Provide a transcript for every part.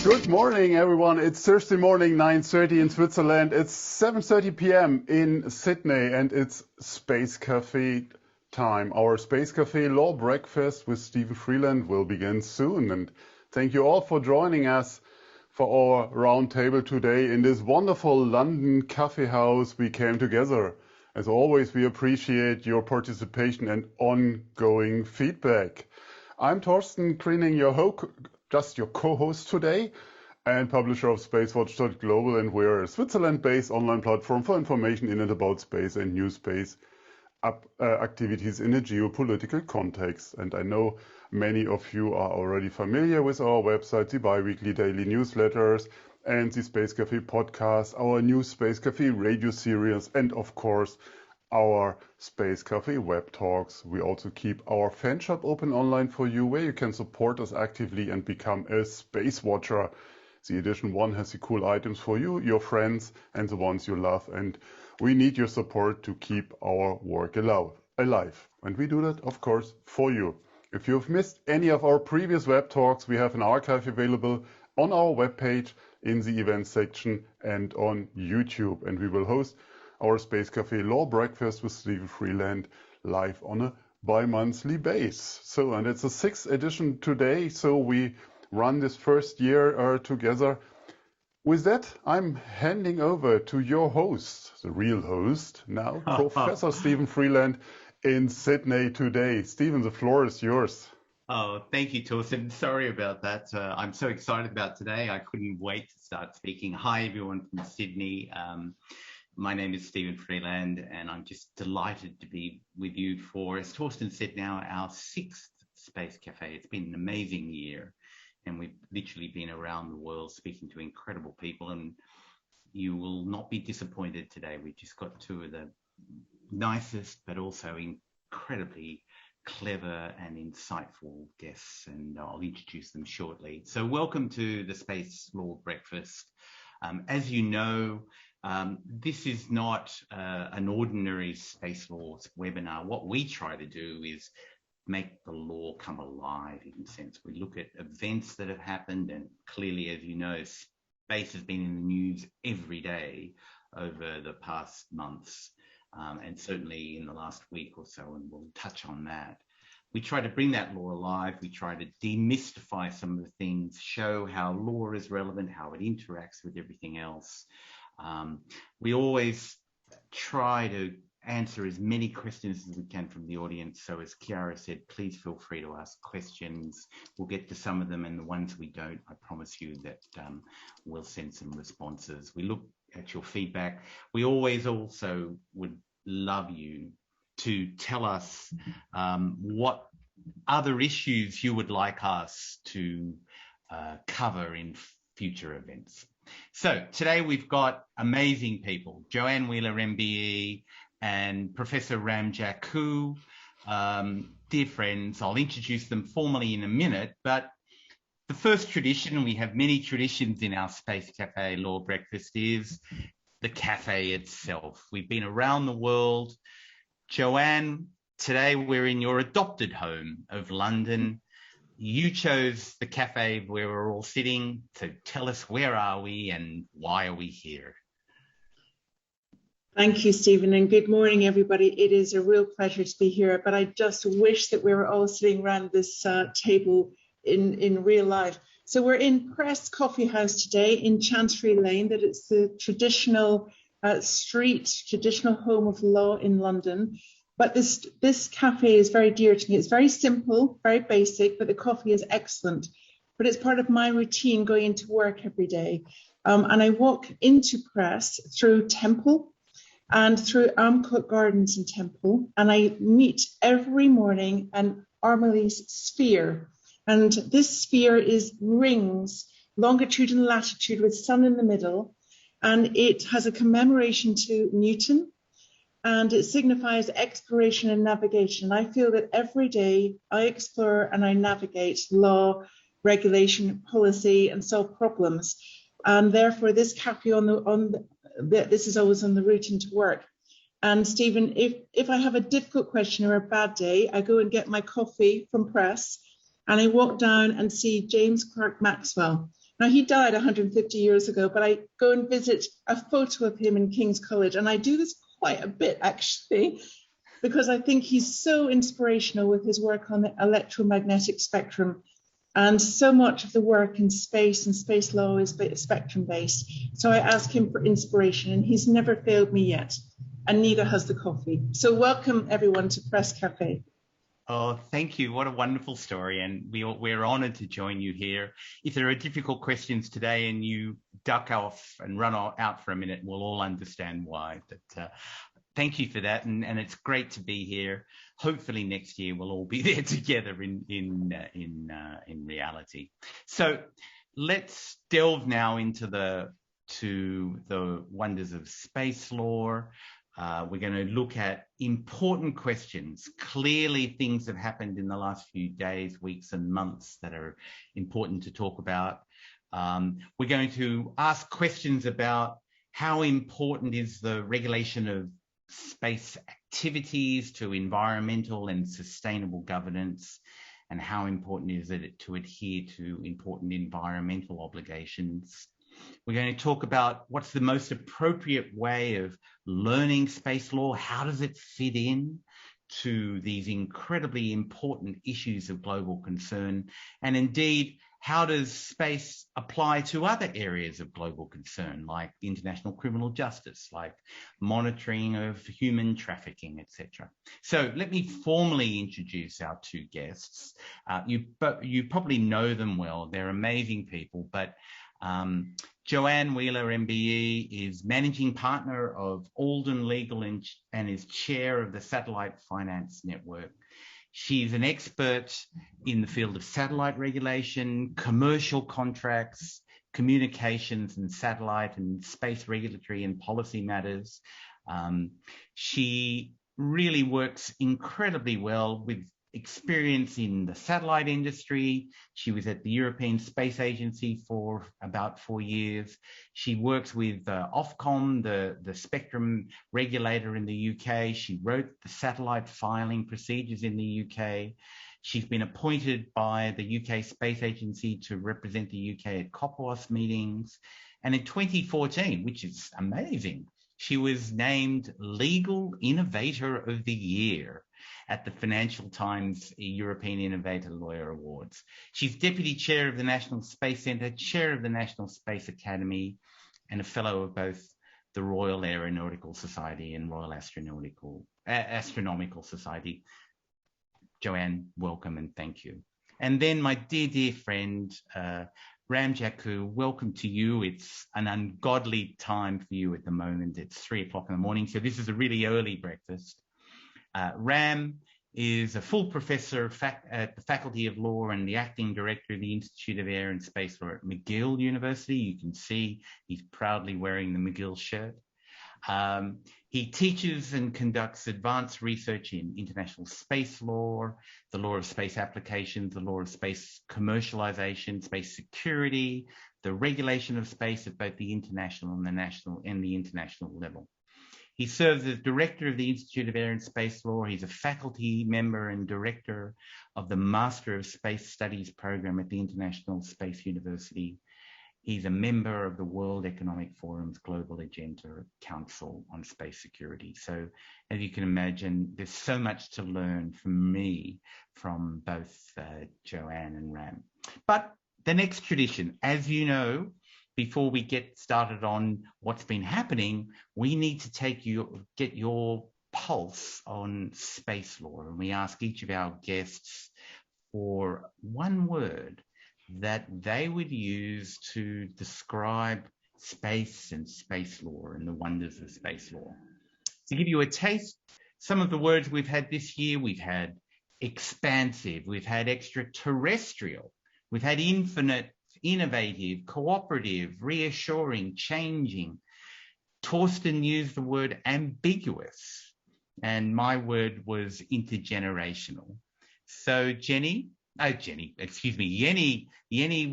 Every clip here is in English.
Good morning, everyone. It's Thursday morning, 9:30 in Switzerland. It's 7:30 p.m. in Sydney, and it's Space Café time. Our Space Café Law Breakfast with Steven Freeland will begin soon. And thank you all for joining us for our roundtable today in this wonderful London coffee house we came together. As always, we appreciate your participation and ongoing feedback. I'm Torsten Kriening, just your co-host today and publisher of SpaceWatch.Global, and we're a Switzerland-based online platform for information in and about space and new space activities in a geopolitical context. And I know many of you are already familiar with our website, the bi-weekly daily newsletters, and the Space Café podcast, our new Space Café radio series, and of course, our Space Café web talks. We also keep our fan shop open online for you, where you can support us actively and become a space watcher. The edition 1 has the cool items for you, your friends, and the ones you love. And we need your support to keep our work alive. And we do that, of course, for you. If you've missed any of our previous web talks, we have an archive available on our webpage in the events section and on YouTube. And we will host our Space Café Law Breakfast with Steven Freeland live on a bi-monthly base. And it's the 6th edition today, so we run this first year together. With that, I'm handing over to your host, the real host now, Professor Steven Freeland in Sydney today. Steven, the floor is yours. Oh, thank you, Torsten. Sorry about that. I'm so excited about today. I couldn't wait to start speaking. Hi, everyone from Sydney. My name is Steven Freeland, and I'm just delighted to be with you for, as Torsten said now, our 6th Space Café. It's been an amazing year, and we've literally been around the world speaking to incredible people, and you will not be disappointed today. We've just got two of the nicest, but also incredibly clever and insightful guests, and I'll introduce them shortly. So welcome to the Space Law Breakfast. As you know, this is not an ordinary space law webinar. What we try to do is make the law come alive, in a sense. We look at events that have happened, and clearly, as you know, space has been in the news every day over the past months, and certainly in the last week or so, and we'll touch on that. We try to bring that law alive. We try to demystify some of the things, show how law is relevant, how it interacts with everything else. We always try to answer as many questions as we can from the audience. So as Chiara said, please feel free to ask questions. We'll get to some of them, and the ones we don't, I promise you that we'll send some responses. We look at your feedback. We always also would love you to tell us what other issues you would like us to cover in future events. So today we've got amazing people, Joanne Wheeler, MBE, and Professor Jakhu, dear friends. I'll introduce them formally in a minute, but the first tradition, we have many traditions in our Space Café Law Breakfast, is the cafe itself. We've been around the world. Joanne, today we're in your adopted home of London. You chose the cafe where we're all sitting, so tell us, where are we and why are we here? Thank you, Steven, and good morning, everybody. It is a real pleasure to be here, but I just wish that we were all sitting around this table in real life. So we're in Press Coffee House today in Chancery Lane, that it's the traditional traditional home of law in London. But this cafe is very dear to me. It's very simple, very basic, but the coffee is excellent. But it's part of my routine going into work every day. And I walk into Press through Temple and through Armcote Gardens in Temple, and I meet every morning an Armilles sphere. And this sphere is rings, longitude and latitude, with sun in the middle. And it has a commemoration to Newton, and it signifies exploration and navigation. I feel that every day I explore and I navigate law, regulation, policy, and solve problems. And therefore, this cafe this is always on the route into work. And Steven, if I have a difficult question or a bad day, I go and get my coffee from Press, and I walk down and see James Clerk Maxwell. Now, he died 150 years ago, but I go and visit a photo of him in King's College. And I do this quite a bit, actually, because I think he's so inspirational with his work on the electromagnetic spectrum. And so much of the work in space and space law is spectrum-based. So I ask him for inspiration, and he's never failed me yet, and neither has the coffee. So welcome, everyone, to Press Café. Oh, thank you. What a wonderful story. And we're honored to join you here. If there are difficult questions today and you duck off and run out for a minute, we'll all understand why. But thank you for that. And it's great to be here. Hopefully next year we'll all be there together in reality. So let's delve now into the wonders of space law. We're going to look at important questions. Clearly, things have happened in the last few days, weeks, and months that are important to talk about. We're going to ask questions about how important is the regulation of space activities to environmental and sustainable governance, and how important is it to adhere to important environmental obligations. We're going to talk about what's the most appropriate way of learning space law. How does it fit in to these incredibly important issues of global concern? And indeed, how does space apply to other areas of global concern, like international criminal justice, like monitoring of human trafficking, etc.? So let me formally introduce our two guests. You probably know them well. They're amazing people, but Joanne Wheeler, MBE, is managing partner of Alden Legal and is chair of the Satellite Finance Network. She's an expert in the field of satellite regulation, commercial contracts, communications and satellite and space regulatory and policy matters. She really works incredibly well with experience in the satellite industry. She was at the European Space Agency for about 4 years. She works with Ofcom, the spectrum regulator in the UK. She wrote the satellite filing procedures in the UK. She's been appointed by the UK Space Agency to represent the UK at COPWAS meetings. And in 2014, which is amazing, she was named Legal Innovator of the Year at the Financial Times European Innovator Lawyer Awards. She's Deputy Chair of the National Space Centre, Chair of the National Space Academy, and a Fellow of both the Royal Aeronautical Society and Royal Astronomical Society. Joanne, welcome and thank you. And then my dear, dear friend, Jakhu, welcome to you. It's an ungodly time for you at the moment. It's 3 o'clock in the morning, so this is a really early breakfast. Ram is a full professor at the Faculty of Law and the acting director of the Institute of Air and Space Law at McGill University. You can see he's proudly wearing the McGill shirt. He teaches and conducts advanced research in international space law, the law of space applications, the law of space commercialization, space security, the regulation of space at both the international and the national and the international level. He serves as director of the Institute of Air and Space Law. He's a faculty member and director of the Master of Space Studies program at the International Space University. He's a member of the World Economic Forum's Global Agenda Council on Space Security. So as you can imagine, there's so much to learn from me from both Joanne and Ram. But the next tradition, as you know, before we get started on what's been happening, we need to get your pulse on space law. And we ask each of our guests for one word that they would use to describe space and space law and the wonders of space law. To give you a taste, some of the words we've had this year, we've had expansive, we've had extraterrestrial, we've had infinite, innovative, cooperative, reassuring, changing. Torsten used the word ambiguous, and my word was intergenerational. So Yenny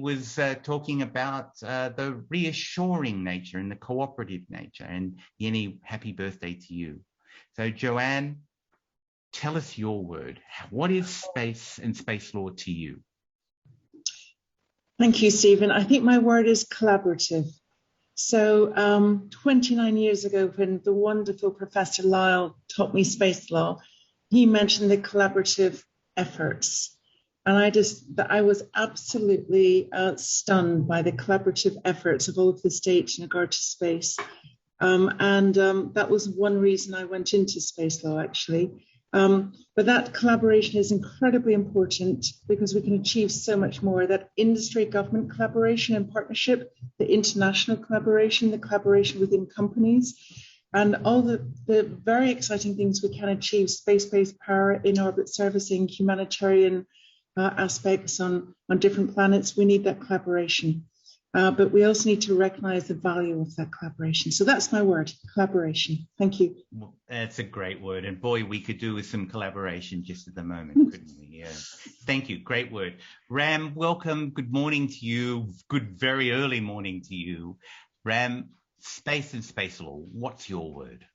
was talking about the reassuring nature and the cooperative nature. And Yenny, happy birthday to you. So Joanne, tell us your word. What is space and space law to you? Thank you, Stephen. I think my word is collaborative. So 29 years ago, when the wonderful Professor Lyle taught me space law, he mentioned the collaborative efforts. And I was absolutely stunned by the collaborative efforts of all of the states in regard to space. That was one reason I went into space law, actually. But that collaboration is incredibly important because we can achieve so much more. That industry government collaboration and partnership, the international collaboration, the collaboration within companies, and all the very exciting things we can achieve, space-based power, in-orbit servicing, humanitarian aspects on different planets. We need that collaboration. But we also need to recognize the value of that collaboration. So that's my word, collaboration. Thank you. Well, that's a great word. And boy, we could do with some collaboration just at the moment, couldn't we? Yeah. Thank you. Great word. Ram, welcome. Good morning to you. Good, very early morning to you. Ram, space and space law, what's your word?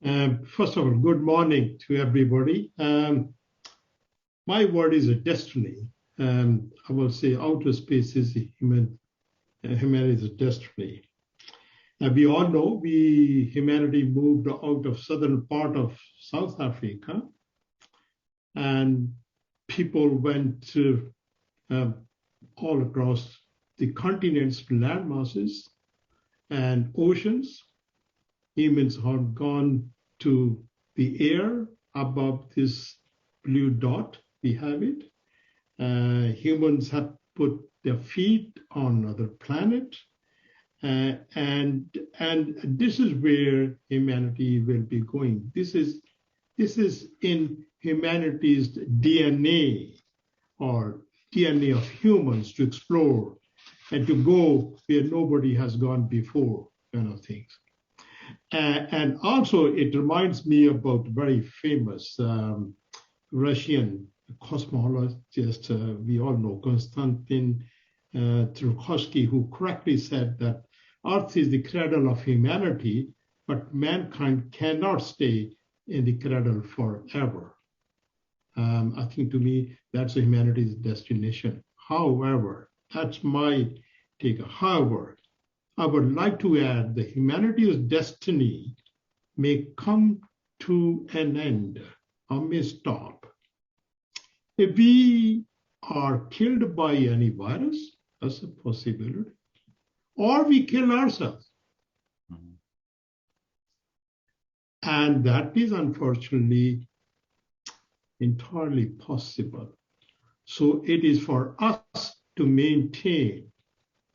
First of all, good morning to everybody. My word is a destiny. I will say outer space is humanity's destiny. We all know humanity moved out of southern part of South Africa, and people went all across the continents, land masses, and oceans. Humans have gone to the air above this blue dot. We have it. Humans have put their feet on another planet, and this is where humanity will be going. This is in humanity's DNA, or DNA of humans, to explore and to go where nobody has gone before, kind of things. And also, it reminds me about very famous Russian cosmologist, we all know, Konstantin Tsiolkovsky, who correctly said that Earth is the cradle of humanity, but mankind cannot stay in the cradle forever. I think, to me, that's humanity's destination. However, that's my take. However, I would like to add that humanity's destiny may come to an end or may stop. If we are killed by any virus, that's a possibility, or we kill ourselves. And that is unfortunately entirely possible. So it is for us to maintain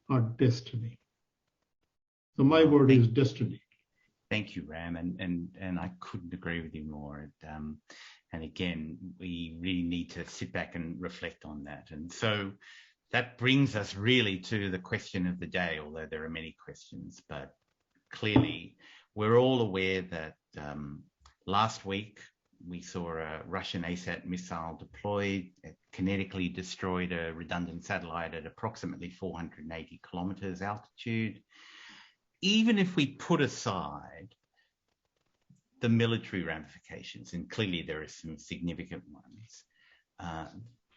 our destiny. So my word is destiny. Thank you, Ram, and I couldn't agree with you more. And again, we really need to sit back and reflect on that. And so that brings us really to the question of the day, although there are many questions, but clearly we're all aware that last week we saw a Russian ASAT missile deployed. It kinetically destroyed a redundant satellite at approximately 480 kilometers altitude. Even if we put aside the military ramifications, and clearly there are some significant ones,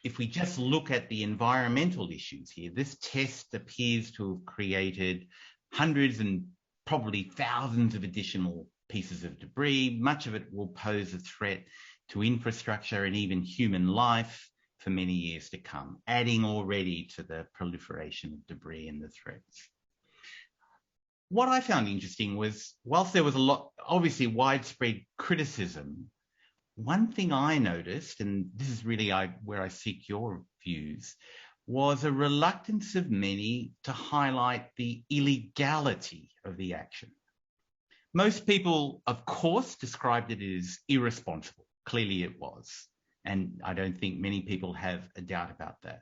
if we just look at the environmental issues here, this test appears to have created hundreds and probably thousands of additional pieces of debris. Much of it will pose a threat to infrastructure and even human life for many years to come, adding already to the proliferation of debris and the threats. What I found interesting was, whilst there was a lot, obviously widespread criticism, one thing I noticed, and this is really where I seek your views, was a reluctance of many to highlight the illegality of the action. Most people, of course, described it as irresponsible. Clearly it was. And I don't think many people have a doubt about that.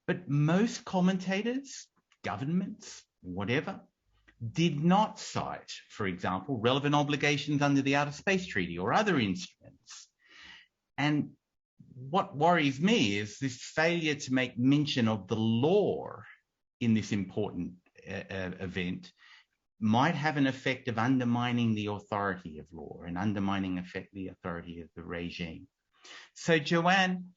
But most commentators, governments, whatever, did not cite, for example, relevant obligations under the Outer Space Treaty or other instruments. And what worries me is this failure to make mention of the law in this important event might have an effect of undermining the authority of law and undermining the authority of the regime. So, Joanne,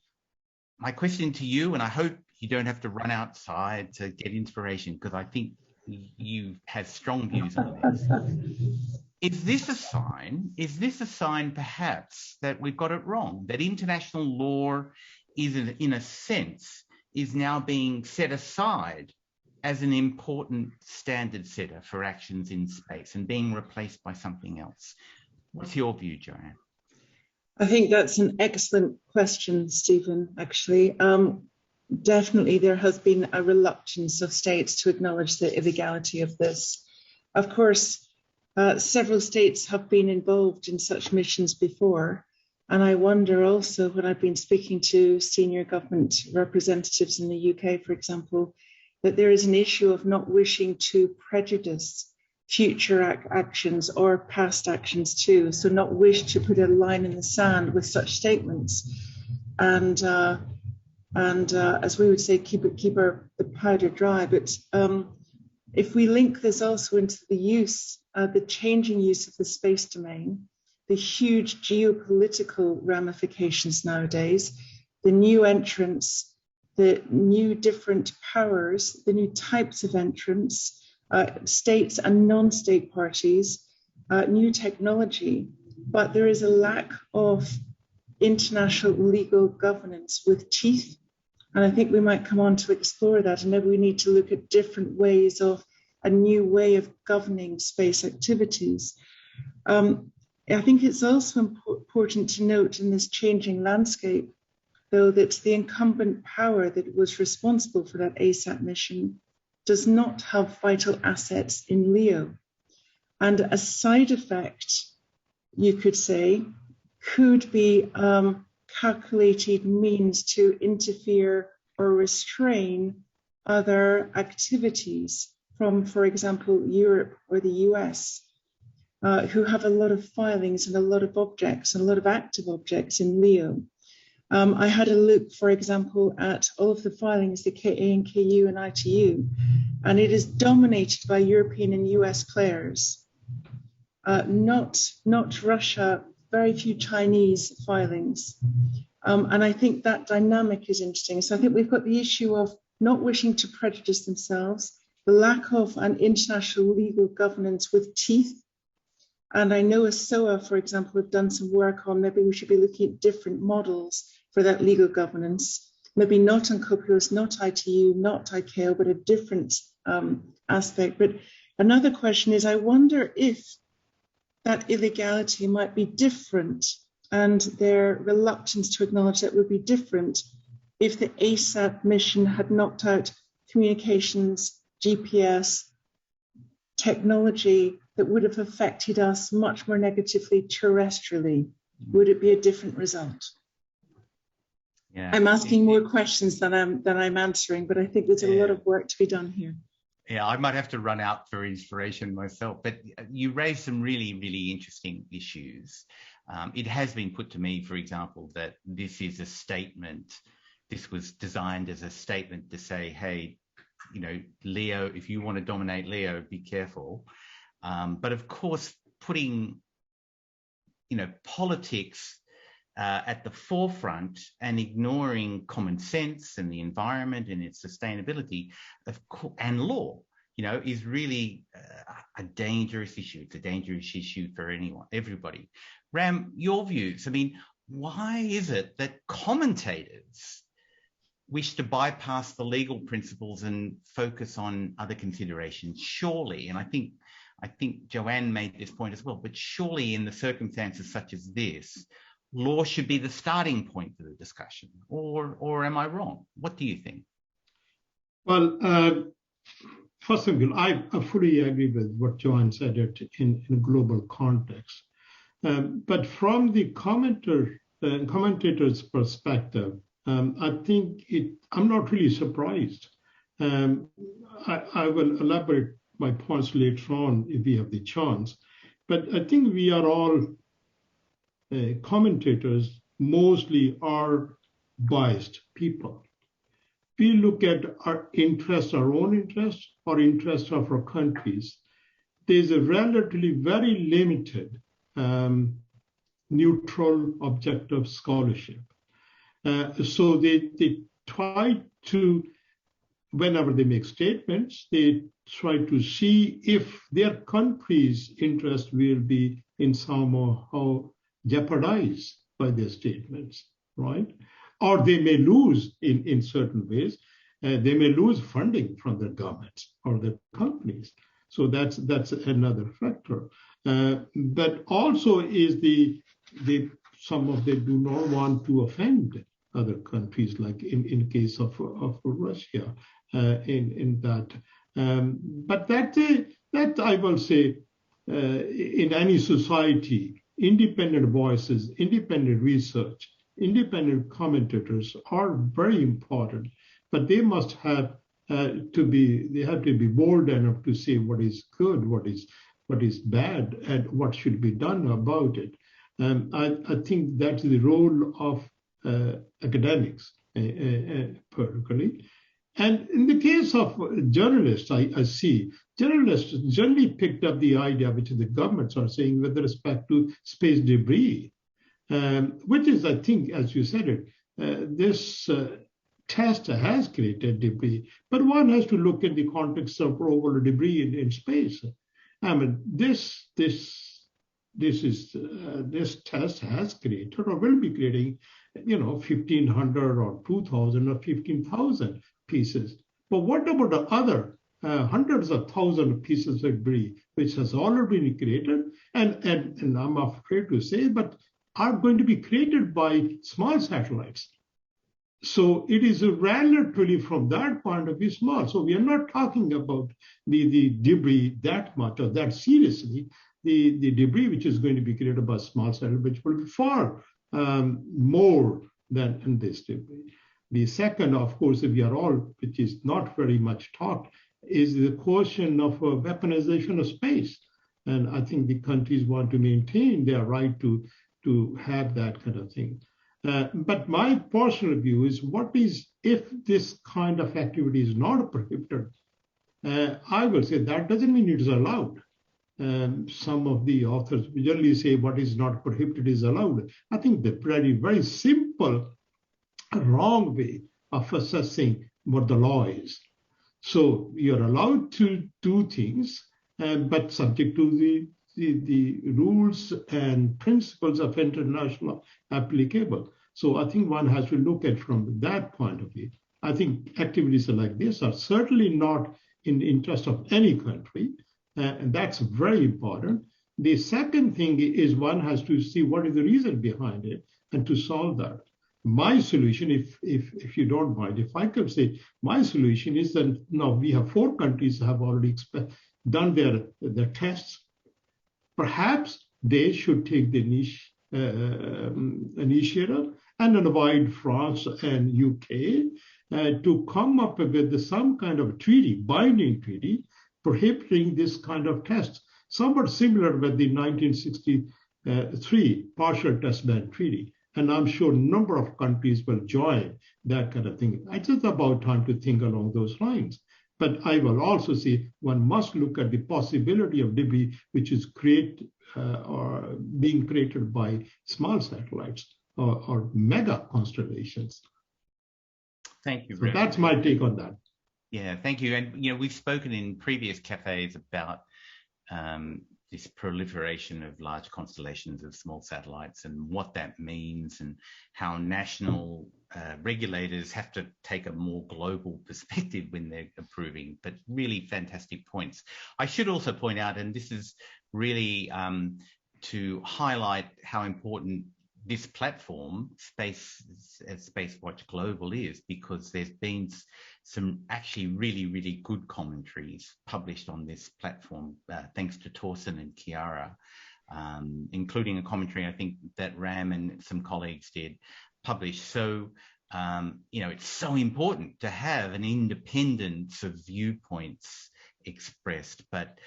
my question to you, and I hope you don't have to run outside to get inspiration, because I think you have strong views on this. Is this a sign? Is this a sign, perhaps, that we've got it wrong? That international law is, in a sense, is now being set aside as an important standard setter for actions in space and being replaced by something else? What's your view, Joanne? I think that's an excellent question, Stephen, actually. Definitely there has been a reluctance of states to acknowledge the illegality of this. Of course, several states have been involved in such missions before. And I wonder also, when I've been speaking to senior government representatives in the UK, for example, that there is an issue of not wishing to prejudice future actions or past actions too. So not wish to put a line in the sand with such statements. And as we would say, keep the powder dry. But if we link this also into the changing use of the space domain, the huge geopolitical ramifications nowadays, the new entrants, the new different powers, the new types of entrants, states and non-state parties, new technology, but there is a lack of international legal governance with teeth. And I think we might come on to explore that, and maybe we need to look at different ways of a new way of governing space activities. I think it's also important to note in this changing landscape, though, that the incumbent power that was responsible for that ASAT mission does not have vital assets in LEO. And a side effect, you could say, could be calculated means to interfere or restrain other activities from, for example, Europe or the US, who have a lot of filings and a lot of objects and a lot of active objects in LEO. I had a look, for example, at all of the filings, the KA and KU and ITU, and it is dominated by European and US players, not Russia, very few Chinese filings. And I think that dynamic is interesting. So I think we've got the issue of not wishing to prejudice themselves, the lack of an international legal governance with teeth. And I know SOA, for example, have done some work on maybe we should be looking at different models for that legal governance, maybe not UNCOPUS, not ITU, not ICAO, but a different aspect. But another question is, I wonder if that illegality might be different and their reluctance to acknowledge that would be different if the ASAT mission had knocked out communications, GPS, technology that would have affected us much more negatively terrestrially. Would it be a different result? Yeah. I'm asking more questions than I'm answering, but I think there's a lot of work to be done here. Yeah, I might have to run out for inspiration myself, but you raised some really, really interesting issues. It has been put to me, for example, that this is a statement. This was designed as a statement to say, hey, you know, Leo, if you want to dominate Leo, be careful. But of course, putting, you know, politics at the forefront and ignoring common sense and the environment and its sustainability and law, you know, is really a dangerous issue. It's a dangerous issue for everybody. Ram, your views. I mean, why is it that commentators wish to bypass the legal principles and focus on other considerations? Surely, and I think Joanne made this point as well, but surely in the circumstances such as this, law should be the starting point for the discussion, or am I wrong? What do you think? Well, first of all, I fully agree with what Joanne said in a global context. But from the commentator's perspective, I think I'm not really surprised. I will elaborate my points later on if we have the chance. But I think we are all commentators, mostly are biased people. We look at our interests, our own interests, or interests of our countries. There's a relatively very limited neutral objective scholarship. So the try to, whenever they make statements, they try to see if their country's interest will be in somehow jeopardized by their statements, right? Or they may lose in certain ways. They may lose funding from their governments or their companies. So that's another factor. But also is some of them do not want to offend other countries, like in case of Russia, in that. But that I will say, in any society, independent voices, independent research, independent commentators are very important, but they must have to be bold enough to say what is good, what is bad, and what should be done about it. I think that's the role of academics, particularly. And in the case of journalists, I see journalists generally picked up the idea which the governments are saying with respect to space debris, which is, I think, as you said it, this test has created debris, but one has to look in the context of overall debris in space. I mean, this test has created or will be creating, 1,500 or 2,000 or 15,000 pieces. But what about the other hundreds of thousands of pieces of debris which has already been created, and I'm afraid to say, but are going to be created by small satellites. So it is relatively, from that point of view, small. So we are not talking about the debris that much or that seriously. The debris which is going to be created by small satellites, which will be far more than this debris. The second, of course, which is not very much talked, is the question of weaponization of space. And I think the countries want to maintain their right to have that kind of thing. But my personal view is, what is, if this kind of activity is not prohibited, I will say that doesn't mean it is allowed. Some of the authors usually say what is not prohibited is allowed. I think the very simple, wrong way of assessing what the law is. So you're allowed to do things, but subject to the rules and principles of international applicable. So I think one has to look at from that point of view. I think activities like this are certainly not in the interest of any country, and that's very important. The second thing is one has to see what is the reason behind it and to solve that. My solution, if you don't mind, if I could say, my solution is that now we have 4 countries have already done their tests. Perhaps they should take the initiative and invite France and UK to come up with some kind of treaty, binding treaty, prohibiting this kind of tests, somewhat similar with the 1963 partial test ban treaty. And I'm sure a number of countries will join that kind of thing. It's just about time to think along those lines. But I will also say one must look at the possibility of debris which is or being created by small satellites or mega constellations. Thank you. So that's my take on that. Yeah, thank you. And we've spoken in previous cafes about this proliferation of large constellations of small satellites and what that means, and how national regulators have to take a more global perspective when they're approving. But really fantastic points. I should also point out, and this is really to highlight how important this platform, SpaceWatch.Global, is, because there's been some actually really good commentaries published on this platform, thanks to Torsten and Chiara, including a commentary I think that Ram and some colleagues did publish. So, it's so important to have an independence of viewpoints expressed, but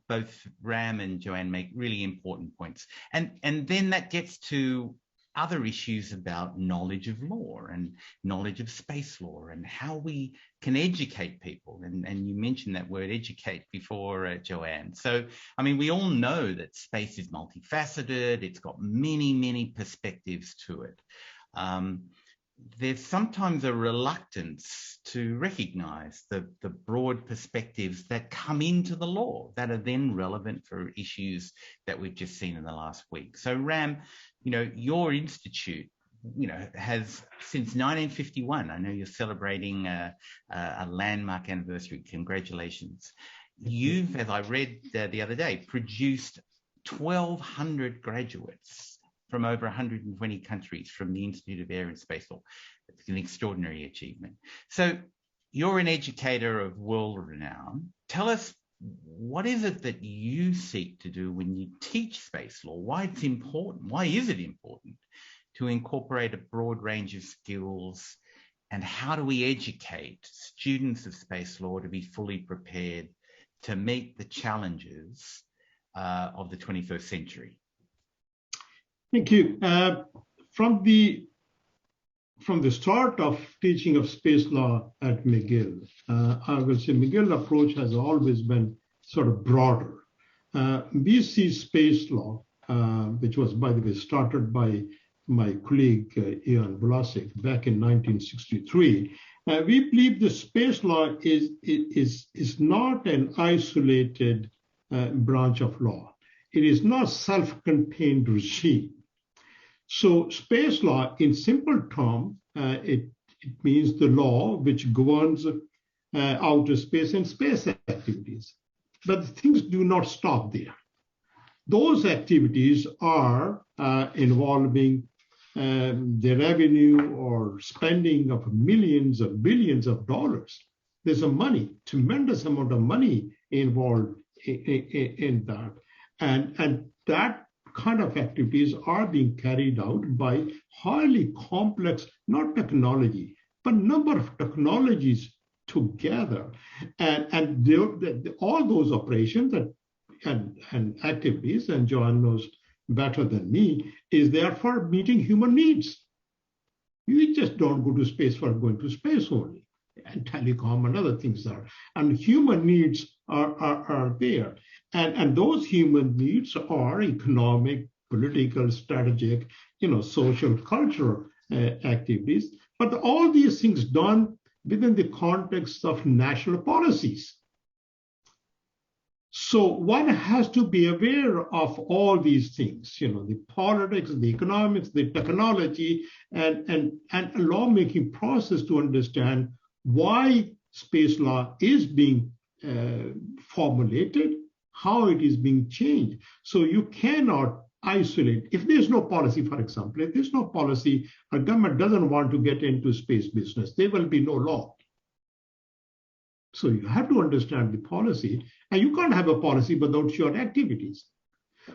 both Ram and Joanne make really important points. And then that gets to other issues about knowledge of law and knowledge of space law and how we can educate people. And you mentioned that word educate before, Joanne. So, I mean, we all know that space is multifaceted. It's got many perspectives to it. there's sometimes a reluctance to recognize the broad perspectives that come into the law that are then relevant for issues that we've just seen in the last week. So Ram, your institute, has since 1951, I know you're celebrating a landmark anniversary. Congratulations. You've, as I read the other day, produced 1,200 graduates from over 120 countries from the Institute of Air and Space Law. It's an extraordinary achievement. So you're an educator of world renown. Tell us, what is it that you seek to do when you teach space law? Why it's important? Why is it important to incorporate a broad range of skills? And how do we educate students of space law to be fully prepared to meet the challenges of the 21st century? Thank you. From the start of teaching of space law at McGill, I will say McGill approach has always been sort of broader. We see space law, which was, by the way, started by my colleague Ian Vlasic back in 1963. We believe the space law is not an isolated branch of law. It is not self-contained regime. So space law, in simple terms, it means the law which governs outer space and space activities. But things do not stop there. Those activities are involving the revenue or spending of millions or billions of dollars. There's tremendous amount of money involved in that. And that kind of activities are being carried out by highly complex, not technology, but number of technologies together. And all those operations and activities, and Joanne knows better than me, is there for meeting human needs. You just don't go to space for going to space only, and telecom and other things are. And human needs are there. And those human needs are economic, political, strategic, social, cultural activities. But all these things done within the context of national policies. So one has to be aware of all these things, the politics, the economics, the technology, and a lawmaking process to understand why space law is being formulated, how it is being changed. So you cannot isolate. If there's no policy, for example, if there's no policy, a government doesn't want to get into space business, there will be no law. So you have to understand the policy, and you can't have a policy without your activities.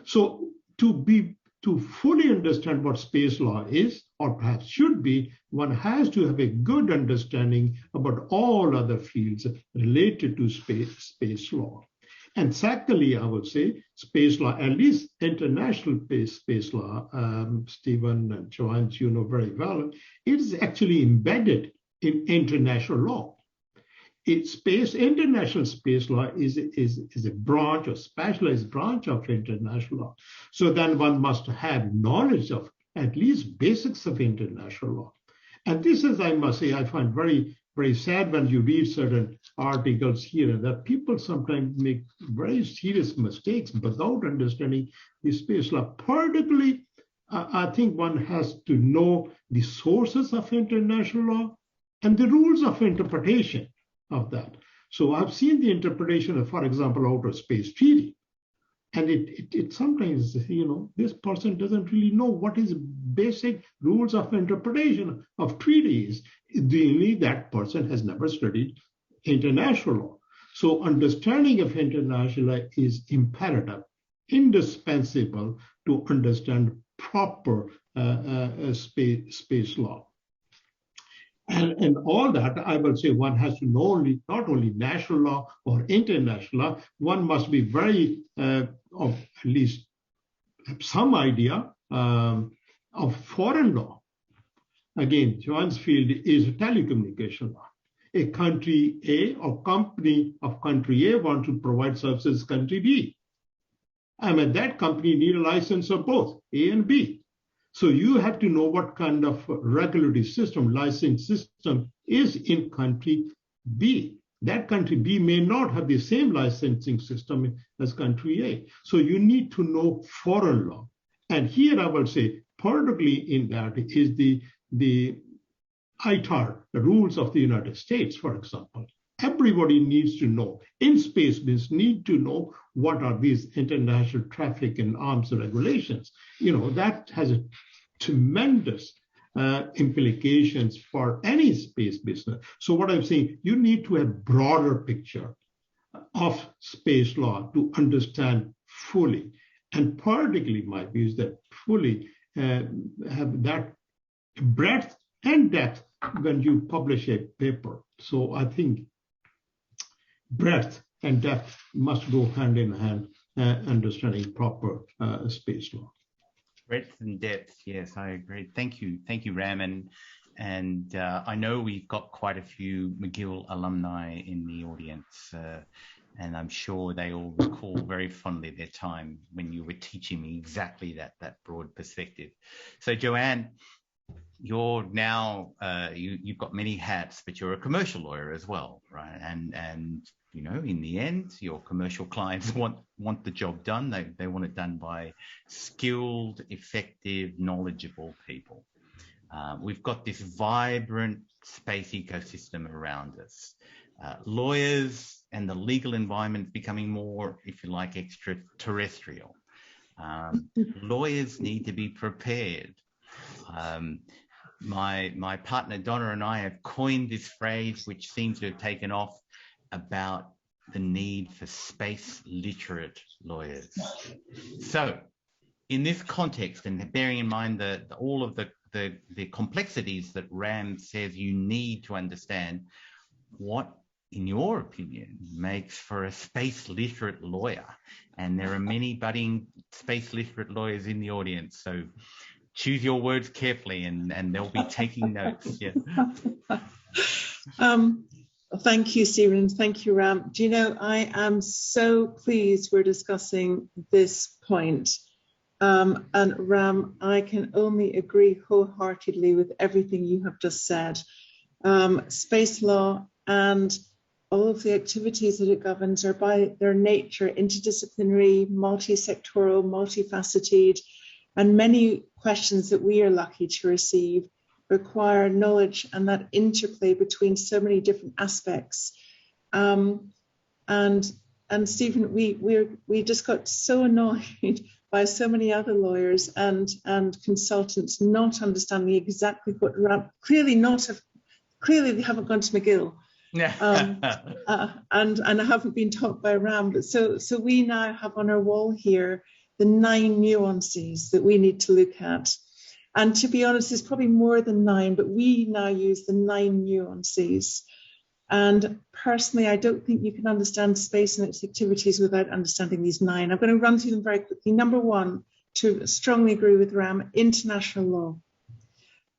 So to fully understand what space law is, or perhaps should be, one has to have a good understanding about all other fields related to space law. And secondly, I would say space law, at least international space law, Steven and Joanne, you know very well, it is actually embedded in international law. International space law is a branch, a specialized branch of international law. So then one must have knowledge of at least basics of international law. And this is, I must say, I find very, very sad when you read certain articles here that people sometimes make very serious mistakes without understanding the space law. Particularly, I think one has to know the sources of international law and the rules of interpretation of that. So I've seen the interpretation of, for example, Outer Space Treaty. And it sometimes, this person doesn't really know what is basic rules of interpretation of treaties. Really, that person has never studied international law. So understanding of international law is imperative, indispensable to understand proper space law. And all that, I will say, one has to know not only national law or international law, one must be very, of at least have some idea of foreign law. Again, Joanne's field is telecommunication law. A country A or company of country A want to provide services country B. That company need a license of both A and B. So you have to know what kind of regulatory system, license system is in country B. That country B may not have the same licensing system as country A. So you need to know foreign law. And here I will say, particularly in that is the ITAR, the rules of the United States, for example. Everybody needs to know, in space business, need to know what are these international traffic and arms regulations. That has a tremendous implications for any space business. So what I'm saying, you need to have broader picture of space law to understand fully. And particularly my view is that fully have that breadth and depth when you publish a paper. So I think breadth and depth must go hand in hand, understanding proper space law. Breadth and depth, yes, I agree. Thank you, Ram. And I know we've got quite a few McGill alumni in the audience, and I'm sure they all recall very fondly their time when you were teaching me exactly that broad perspective. So Joanne, you're now you've got many hats, but you're a commercial lawyer as well, right? And in the end, your commercial clients want the job done. They want it done by skilled, effective, knowledgeable people. We've got this vibrant space ecosystem around us. Lawyers and the legal environment becoming more, if you like, extraterrestrial. Lawyers need to be prepared. My partner Donna and I have coined this phrase, which seems to have taken off, about the need for space literate lawyers. So in this context, and bearing in mind all of the complexities that Ram says you need to understand, what, in your opinion, makes for a space literate lawyer? And there are many budding space literate lawyers in the audience, so choose your words carefully, and they'll be taking notes. Yeah. Thank you, Steven. Thank you, Ram. Do you know, I am so pleased we're discussing this point. And Ram, I can only agree wholeheartedly with everything you have just said. Space law and all of the activities that it governs are by their nature interdisciplinary, multi-sectoral, multifaceted, and many questions that we are lucky to receive require knowledge and that interplay between so many different aspects. And Stephen, we just got so annoyed by so many other lawyers and consultants not understanding exactly what clearly they haven't gone to McGill. And I haven't been taught by Ram, but so we now have on our wall here the 9 nuances that we need to look at. And to be honest, there's probably more than 9, but we now use the 9 nuances. And personally, I don't think you can understand space and its activities without understanding these 9. I'm going to run through them very quickly. Number 1, to strongly agree with Ram, international law.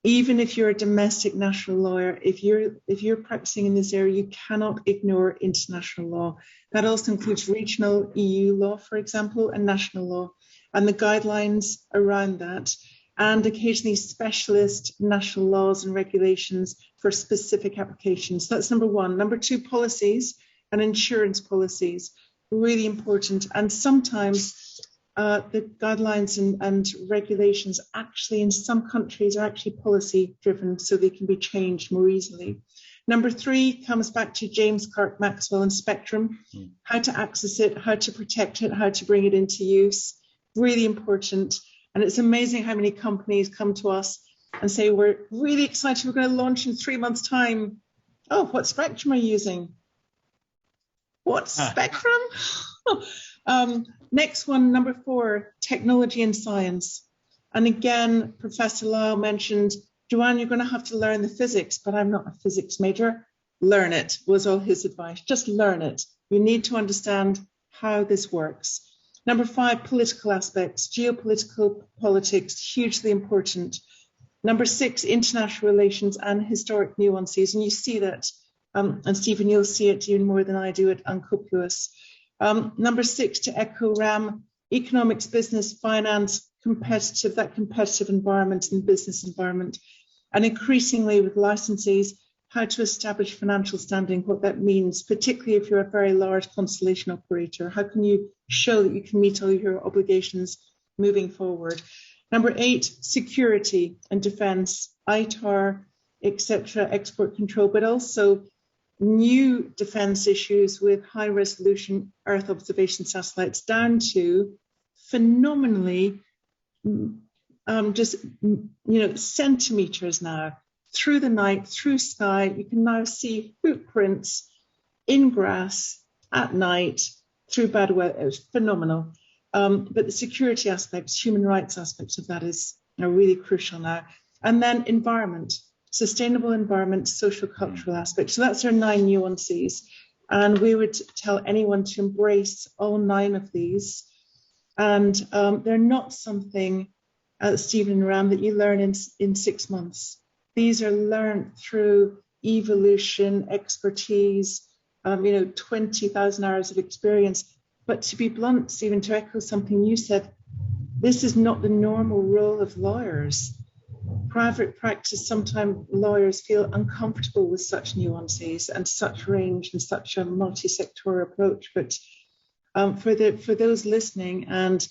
Even if you're a domestic national lawyer, if you're practicing in this area, you cannot ignore international law. That also includes regional EU law, for example, and national law, and the guidelines around that, and occasionally specialist national laws and regulations for specific applications. That's number 1. Number 2, policies and insurance policies, really important. And sometimes the guidelines and regulations actually in some countries are actually policy driven, so they can be changed more easily. Number 3 comes back to James Clerk Maxwell and Spectrum, how to access it, how to protect it, how to bring it into use, really important. And it's amazing how many companies come to us and say, we're really excited, we're going to launch in 3 months' time. Oh, what spectrum are you using? What spectrum? Next one, number 4, technology and science. And again, Professor Lyle mentioned, Joanne, you're going to have to learn the physics, but I'm not a physics major. Learn it, was all his advice. Just learn it. You need to understand how this works. Number 5, political aspects, geopolitical politics, hugely important. Number 6, international relations and historic nuances. And you see that, and Stephen, you'll see it even more than I do at Uncupulous. Number 6, to echo Ram, economics, business, finance, competitive environment and business environment, and increasingly with licensees, how to establish financial standing, what that means, particularly if you're a very large constellation operator. How can you show that you can meet all your obligations moving forward? Number 8, security and defense, ITAR, etc., export control, but also new defense issues with high resolution Earth observation satellites down to phenomenally centimeters now, through the night, through sky. You can now see footprints in grass at night through bad weather. It was phenomenal. But the security aspects, human rights aspects of that are really crucial now. And then environment, sustainable environment, social cultural aspects. So that's our 9 nuances. And we would tell anyone to embrace all 9 of these. And they're not something, Stephen and Ram, that you learn in 6 months. These are learned through evolution, expertise, 20,000 hours of experience. But to be blunt, Stephen, to echo something you said, this is not the normal role of lawyers. Private practice, sometimes lawyers feel uncomfortable with such nuances and such range and such a multi-sectoral approach. But for those listening, and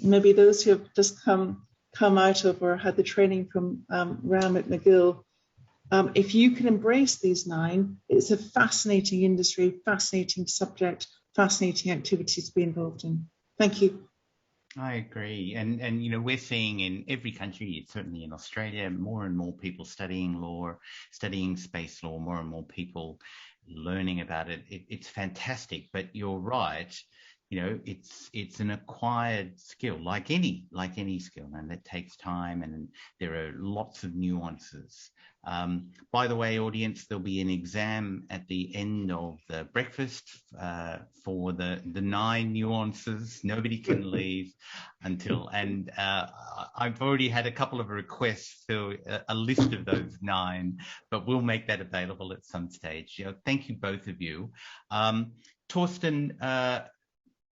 maybe those who have just come out of or had the training from Ram at McGill, if you can embrace these 9, it's a fascinating industry, fascinating subject, fascinating activities to be involved in. Thank you. I agree. And we're seeing in every country, certainly in Australia, more and more people studying law, studying space law, more and more people learning about it. It's fantastic. But you're right. It's an acquired skill, like any skill, and it takes time, and there are lots of nuances. By the way, audience, there'll be an exam at the end of the breakfast for the 9 nuances. Nobody can leave until, and I've already had a couple of requests for a list of those 9, but we'll make that available at some stage. Thank you, both of you. Torsten,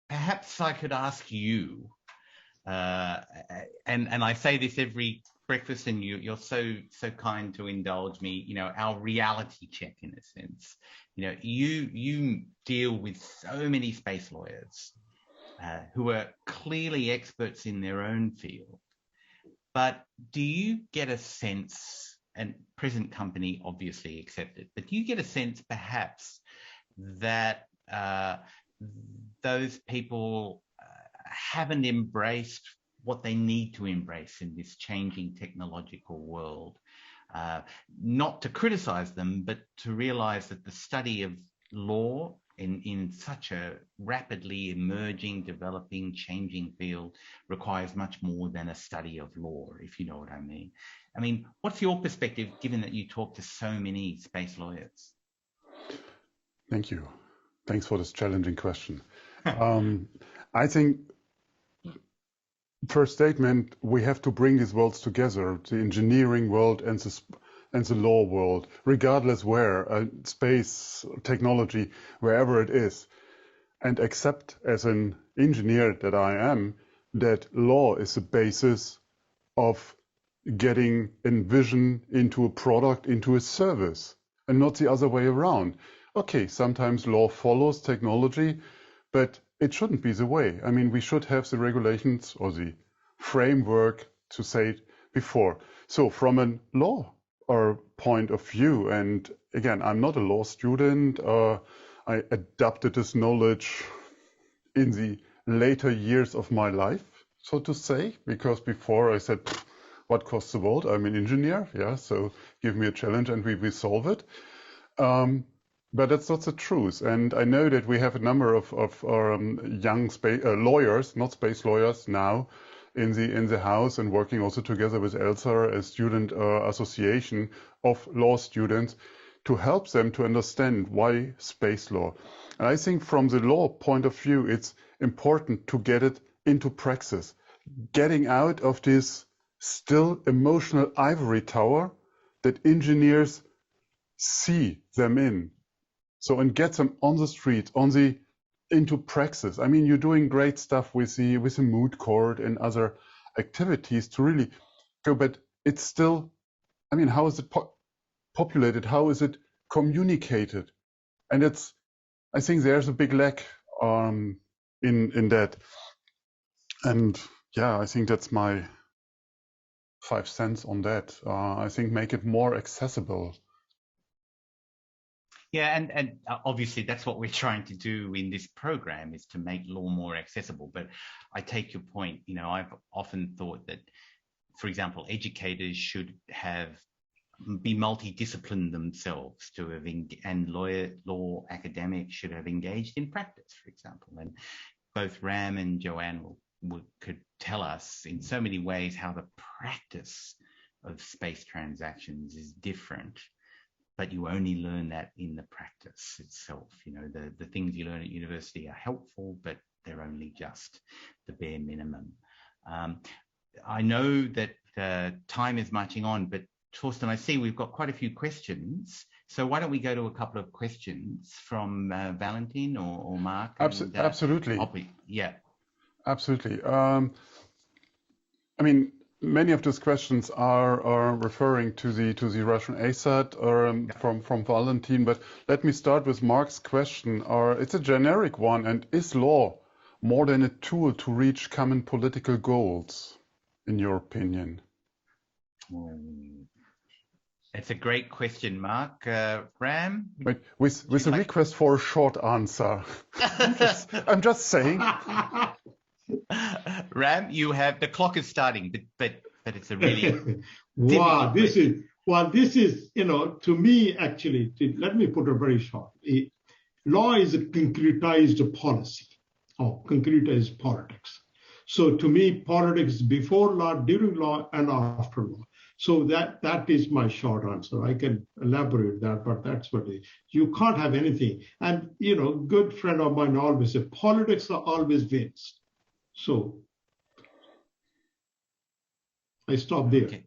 perhaps I could ask you, and I say this every breakfast, and you're so kind to indulge me, our reality check in a sense. You deal with so many space lawyers who are clearly experts in their own field. But do you get a sense, and present company obviously accepted, but do you get a sense perhaps that those people haven't embraced what they need to embrace in this changing technological world? Not to criticize them, but to realize that the study of law in such a rapidly emerging, developing, changing field requires much more than a study of law, if you know what I mean. I mean, what's your perspective, given that you talk to so many space lawyers? Thank you. Thanks for this challenging question. I think, first statement, we have to bring these worlds together, the engineering world and the law world, regardless where, space, technology, wherever it is, and accept as an engineer that I am, that law is the basis of getting a vision into a product, into a service, and not the other way around. Okay, sometimes law follows technology, but it shouldn't be the way. I mean, we should have the regulations or the framework to say it before. So from a law or point of view, and again, I'm not a law student, I adapted this knowledge in the later years of my life, so to say, because before I said, what costs the world? I'm an engineer, yeah, so give me a challenge and we solve it. But that's not the truth. And I know that we have a number of young lawyers, not space lawyers now, in the house, and working also together with ELSA, a student association of law students, to help them to understand why space law. And I think from the law point of view, it's important to get it into praxis, getting out of this still emotional ivory tower that engineers see them in. So, and get them on the street, into praxis. I mean, you're doing great stuff with the moot court and other activities to really go, but it's still, I mean, how is it populated? How is it communicated? And I think there's a big lack in that. And yeah, I think that's my 5 cents on that. I think make it more accessible. Yeah, and obviously that's what we're trying to do in this program, is to make law more accessible. But I take your point. You know, I've often thought that, for example, educators should be multidisciplined themselves to have, and law academics should have engaged in practice, for example. And both Ram and Joanne could tell us in so many ways how the practice of space transactions is different, but you only learn that in the practice itself. You know, the things you learn at university are helpful, but they're only just the bare minimum. I know that time is marching on, but Torsten, I see we've got quite a few questions. So why don't we go to a couple of questions from Valentin or Mark? Absolutely. Yeah. Absolutely. I mean, many of those questions are referring to the Russian ASAT from Valentin, but let me start with Mark's question. It's a generic one, and is law more than a tool to reach common political goals, in your opinion? It's a great question, Mark. Ram? Wait, with a request for a short answer. I'm just saying. Ram, the clock is starting, but it's a really wow. This is to me actually. Let me put it very short. Law is a concretized policy or concretized politics. So to me, politics before law, during law, and after law. So that is my short answer. I can elaborate that, but that's what it is. You can't have anything. And good friend of mine always said, politics are always wins. So I stop there. Okay.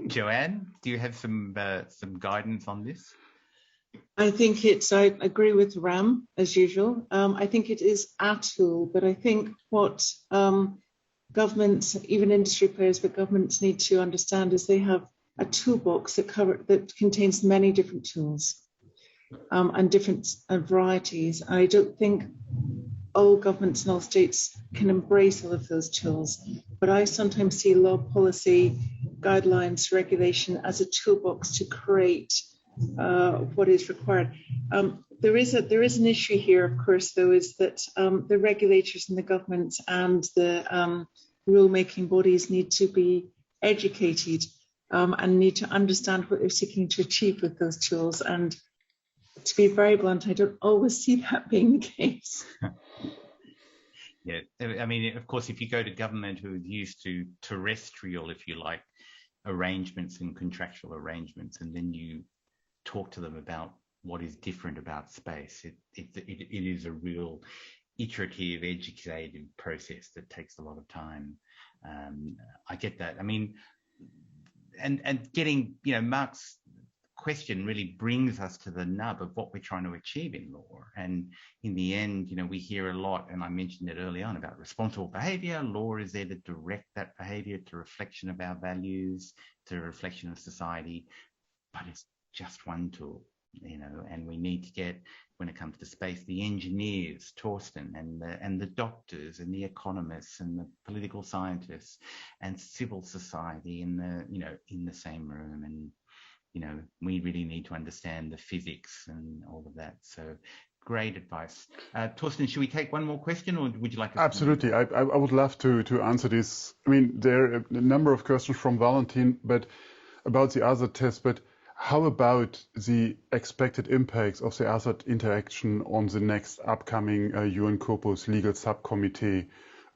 Joanne, do you have some guidance on this? I think I agree with Ram as usual. I think it is a tool, but I think what governments, even industry players, but governments need to understand is they have a toolbox that contains many different tools and different varieties. I don't think all governments and all states can embrace all of those tools, but I sometimes see law, policy, guidelines, regulation as a toolbox to create what is required. There is an issue here, of course, though, is that the regulators and the governments and the rule-making bodies need to be educated and need to understand what they're seeking to achieve with those tools. And to be very blunt, I don't always see that being the case. Yeah, I mean, of course, if you go to government who is used to terrestrial, if you like, arrangements and contractual arrangements, and then you talk to them about what is different about space, it is a real iterative, educative process that takes a lot of time. I get that. I mean, and getting, Mark's question really brings us to the nub of what we're trying to achieve in law. And in the end, we hear a lot, and I mentioned it early on, about responsible behavior. Law is there to direct that behavior to reflection of our values, to a reflection of society, but it's just one tool, and we need to get, when it comes to space, the engineers, Torsten, and the doctors and the economists and the political scientists and civil society in the same room. And we really need to understand the physics and all of that. So great advice. Torsten, should we take one more question, or would you like to? Absolutely. I would love to answer this. I mean, there are a number of questions from Valentin, but about the other test, but how about the expected impacts of the ASAT interaction on the next upcoming UN COPUS legal subcommittee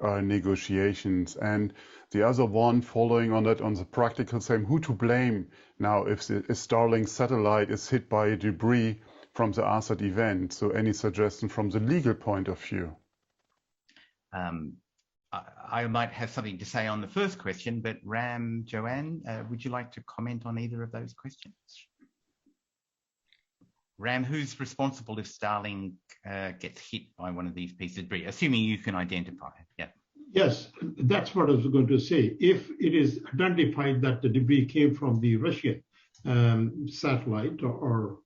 negotiations? And the other one following on that, on the practical same, who to blame now if the Starlink satellite is hit by debris from the ASAT event? So any suggestion from the legal point of view? I might have something to say on the first question, but Ram, Joanne, would you like to comment on either of those questions? Ram, who's responsible if Starlink gets hit by one of these pieces of debris, assuming you can identify it? Yeah. Yes, that's what I was going to say. If it is identified that the debris came from the Russian satellite or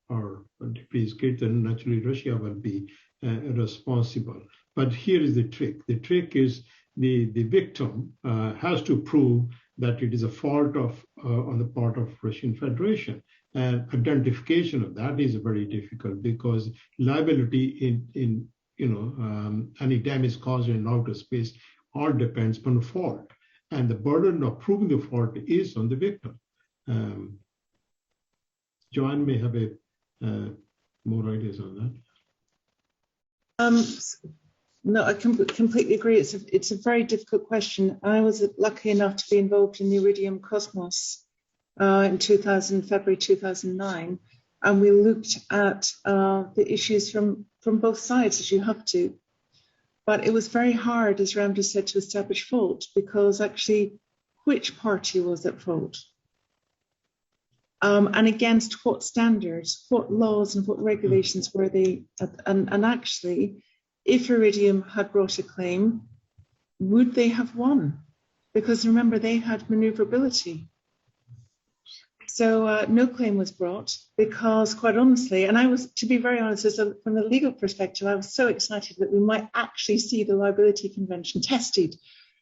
debris is great, then naturally Russia will be responsible. But here is the trick. The trick is the victim has to prove that it is a fault on the part of Russian Federation. And identification of that is very difficult because liability in any damage caused in outer space all depends upon the fault. And the burden of proving the fault is on the victim. Joanne may have more ideas on that. No, I completely agree. It's a very difficult question. I was lucky enough to be involved in the Iridium Cosmos in February 2009, and we looked at the issues from both sides, as you have to. But it was very hard, as Ram just said, to establish fault, because actually, which party was at fault? And against what standards, what laws and what regulations were they? And actually, if Iridium had brought a claim, would they have won? Because remember, they had maneuverability. So no claim was brought because, quite honestly, and I was, to be very honest, from the legal perspective, I was so excited that we might actually see the liability convention tested.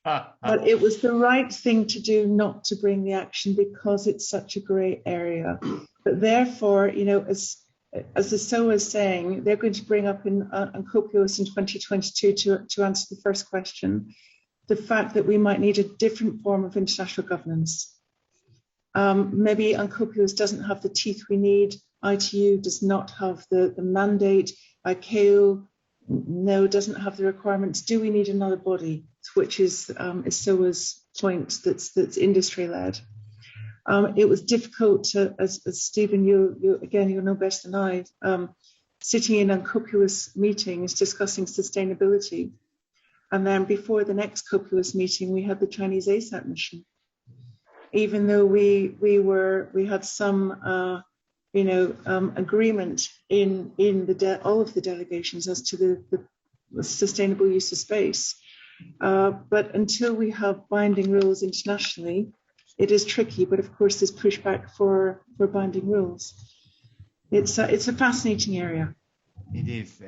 But it was the right thing to do not to bring the action because it's such a grey area. But therefore, as the SOA is saying, they're going to bring up in Uncopious in 2022 to answer the first question, the fact that we might need a different form of international governance. Maybe Uncopious doesn't have the teeth we need. ITU does not have the mandate. ICAO, no, doesn't have the requirements. Do we need another body? Which is SOA's point that's industry-led. It was difficult to, as Stephen, you'll know better than I, sitting in Uncopious meetings discussing sustainability. And then before the next Copious meeting, we had the Chinese ASAT mission. Even though we had some agreement in all of the delegations as to the sustainable use of space, but until we have binding rules internationally, it is tricky. But of course, there's pushback for binding rules. It's a fascinating area. It is.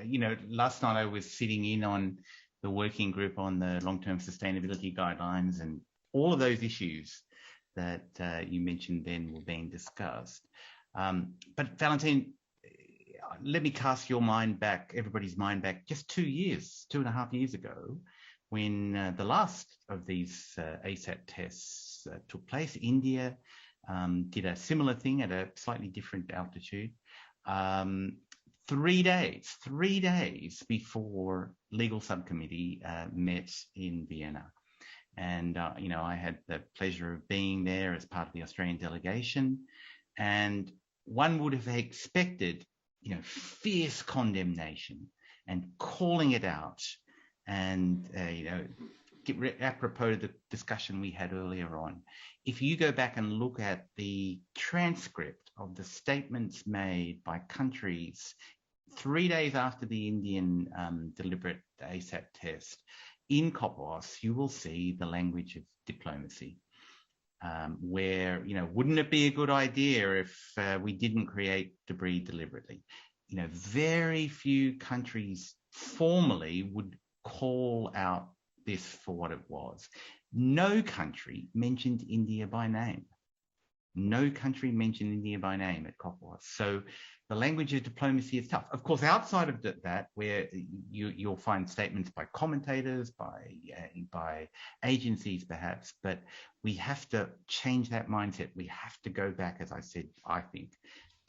Last night I was sitting in on the working group on the long-term sustainability guidelines, and all of those issues that you mentioned then were being discussed. But Valentin, let me cast your mind back, everybody's mind back, just 2.5 years ago, when the last of these ASAT tests took place. India did a similar thing at a slightly different altitude. 3 days before legal subcommittee met in Vienna. And, I had the pleasure of being there as part of the Australian delegation. And one would have expected, fierce condemnation and calling it out. And, apropos of the discussion we had earlier on, if you go back and look at the transcript of the statements made by countries 3 days after the Indian deliberate ASAT test, in Copious, you will see the language of diplomacy, where, wouldn't it be a good idea if we didn't create debris deliberately? Very few countries formally would call out this for what it was. No country mentioned India by name. No country mentioned India by name at Copious. So the language of diplomacy is tough. Of course, outside of that, where you'll find statements by commentators, by agencies perhaps, but we have to change that mindset. We have to go back, as I said, I think,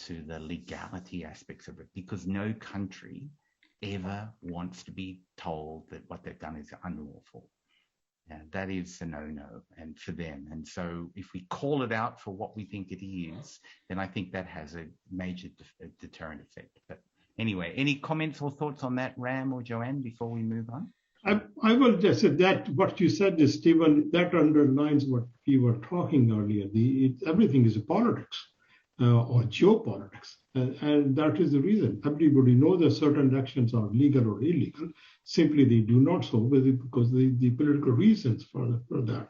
to the legality aspects of it, because no country ever wants to be told that what they've done is unlawful. Yeah, that is a no-no, and for them. And so if we call it out for what we think it is, then I think that has a major deterrent effect. But anyway, any comments or thoughts on that, Ram or Joanne, before we move on? I will just say that what you said is, Stephen, that underlines what we were talking earlier. Everything is politics or geopolitics. And that is the reason. Everybody knows that certain actions are legal or illegal. Simply they do not so because the political reasons for that.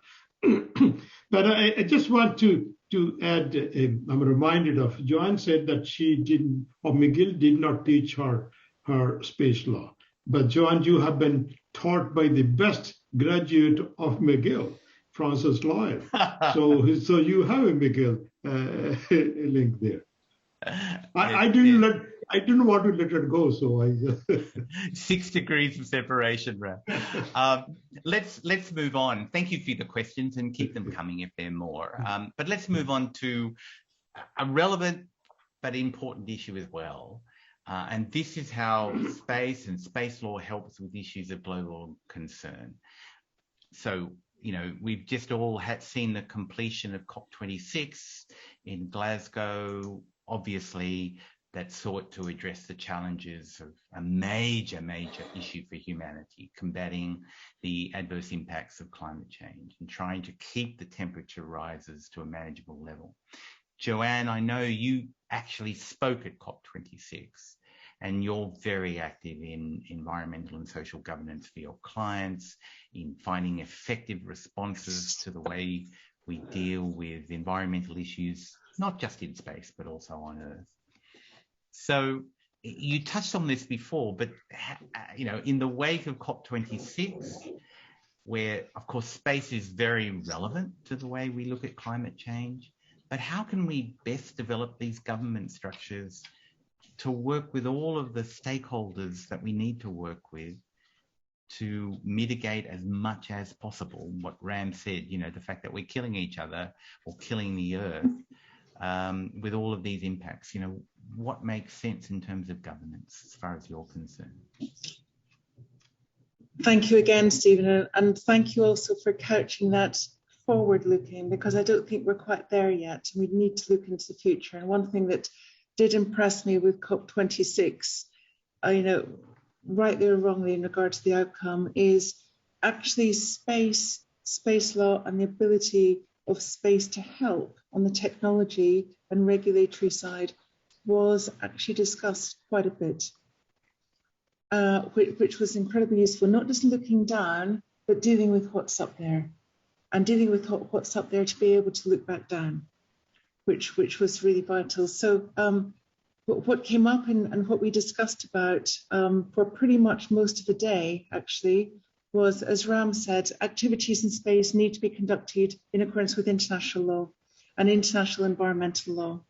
But I just want to add, I'm reminded of, Joanne said that McGill did not teach her space law. But Joanne, you have been taught by the best graduate of McGill, Francis Lloyd. so you have a McGill link there. I didn't want to let it go, so I 6 degrees of separation, Ram. Let's move on. Thank you for the questions and keep them coming if there are more. But let's move on to a relevant but important issue as well. And this is how space and space law helps with issues of global concern. So, we've just all seen the completion of COP26 in Glasgow. Obviously, that sought to address the challenges of a major issue for humanity, combating the adverse impacts of climate change and trying to keep the temperature rises to a manageable level. Joanne, I know you actually spoke at COP26 and you're very active in environmental and social governance for your clients, in finding effective responses to the way we deal with environmental issues, not just in space, but also on Earth. So you touched on this before, but, in the wake of COP26, where, of course, space is very relevant to the way we look at climate change, but how can we best develop these government structures to work with all of the stakeholders that we need to work with to mitigate as much as possible what Ram said, the fact that we're killing each other or killing the Earth, with all of these impacts? What makes sense in terms of governance as far as you're concerned? Thank you again, Stephen, and thank you also for couching that forward-looking, because I don't think we're quite there yet. We need to look into the future. And one thing that did impress me with COP26, rightly or wrongly in regard to the outcome, is actually space law and the ability of space to help on the technology and regulatory side was actually discussed quite a bit, which was incredibly useful, not just looking down, but dealing with what's up there, and dealing with what's up there to be able to look back down, which was really vital. So what came up and what we discussed about for pretty much most of the day, actually, was, as Ram said, activities in space need to be conducted in accordance with international law and international environmental law,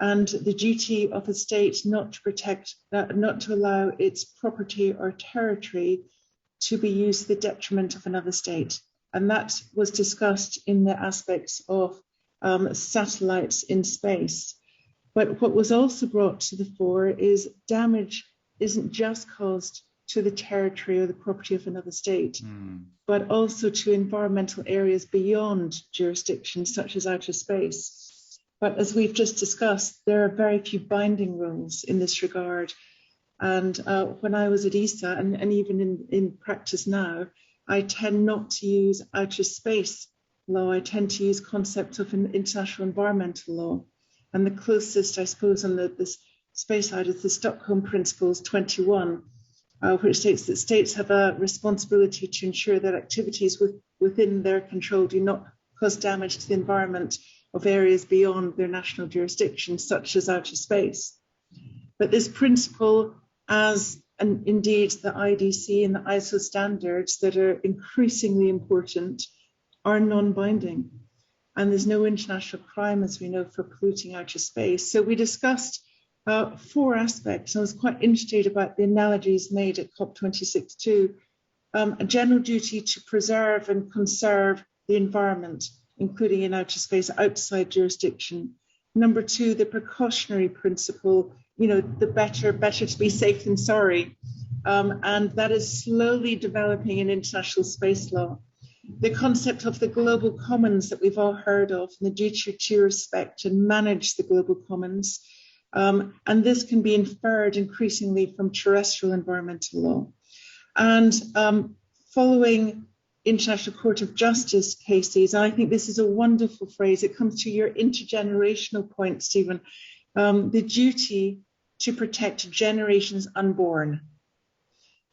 and the duty of a state not to allow its property or territory to be used to the detriment of another state. And that was discussed in the aspects of satellites in space. But what was also brought to the fore is damage isn't just caused to the territory or the property of another state, but also to environmental areas beyond jurisdiction, such as outer space. But as we've just discussed, there are very few binding rules in this regard. And when I was at ESA, and even in practice now, I tend not to use outer space law. I tend to use concepts of an international environmental law. And the closest, I suppose, on the space side is the Stockholm Principles 21, which states that states have a responsibility to ensure that activities within their control do not cause damage to the environment of areas beyond their national jurisdiction, such as outer space. But this principle, and indeed the IDC and the ISO standards that are increasingly important, are non-binding. And there's no international crime, as we know, for polluting outer space. So we discussed 4 aspects. I was quite interested about the analogies made at COP26 too. A general duty to preserve and conserve the environment, including in outer space, outside jurisdiction. Number 2, the precautionary principle, the better to be safe than sorry. And that is slowly developing in international space law. The concept of the global commons that we've all heard of, and the duty to respect and manage the global commons. And this can be inferred increasingly from terrestrial environmental law. And following International Court of Justice cases, and I think this is a wonderful phrase, it comes to your intergenerational point, Stephen, the duty to protect generations unborn.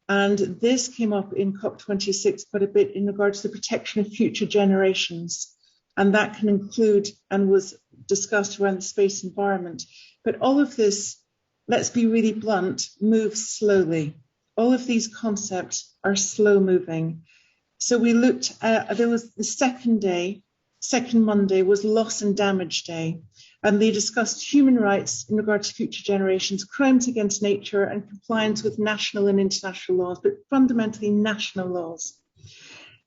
And this came up in COP26 quite a bit in regards to the protection of future generations. And that can include, and was discussed around the space environment. But all of this, let's be really blunt, moves slowly. All of these concepts are slow moving. So we looked at, there was the second Monday was Loss and Damage Day. And they discussed human rights in regard to future generations, crimes against nature, and compliance with national and international laws, but fundamentally national laws.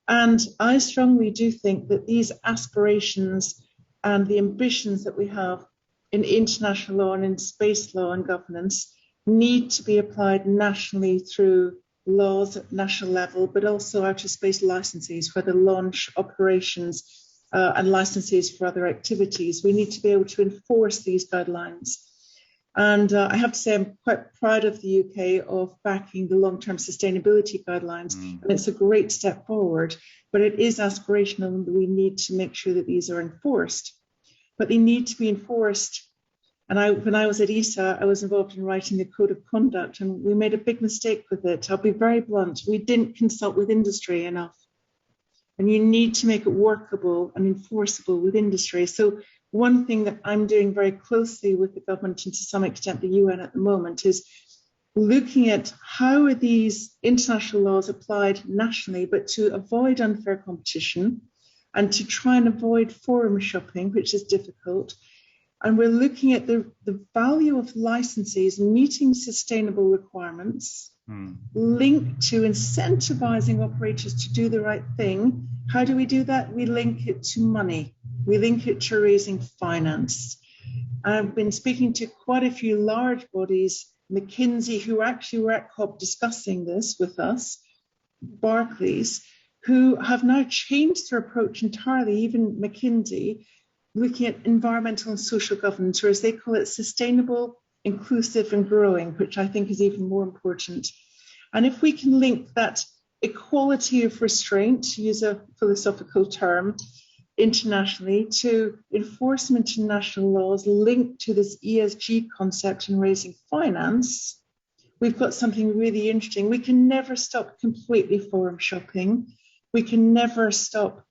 And I strongly do think that these aspirations and the ambitions that we have in international law and in space law and governance need to be applied nationally through laws at national level, but also outer space licenses for the launch operations and licenses for other activities. We need to be able to enforce these guidelines. And I have to say, I'm quite proud of the UK of backing the long-term sustainability guidelines. And it's a great step forward, but it is aspirational and we need to make sure that these are enforced. But they need to be enforced. And when I was at ESA, I was involved in writing the code of conduct, and we made a big mistake with it. I'll be very blunt. We didn't consult with industry enough. And you need to make it workable and enforceable with industry. So one thing that I'm doing very closely with the government and to some extent the UN at the moment is looking at how are these international laws applied nationally, but to avoid unfair competition and to try and avoid forum shopping, which is difficult. And we're looking at the value of licenses meeting sustainable requirements linked to incentivizing operators to do the right thing. How do we do that? We link it to money. We link it to raising finance. I've been speaking to quite a few large bodies, McKinsey, who actually were at COP discussing this with us, Barclays, who have now changed their approach entirely, even McKinsey, looking at environmental and social governance, or as they call it, sustainable, inclusive and growing, which I think is even more important. And if we can link that equality of restraint, to use a philosophical term, internationally to enforcement in national laws linked to this ESG concept in raising finance, we've got something really interesting. We can never stop completely forum shopping. We can never stop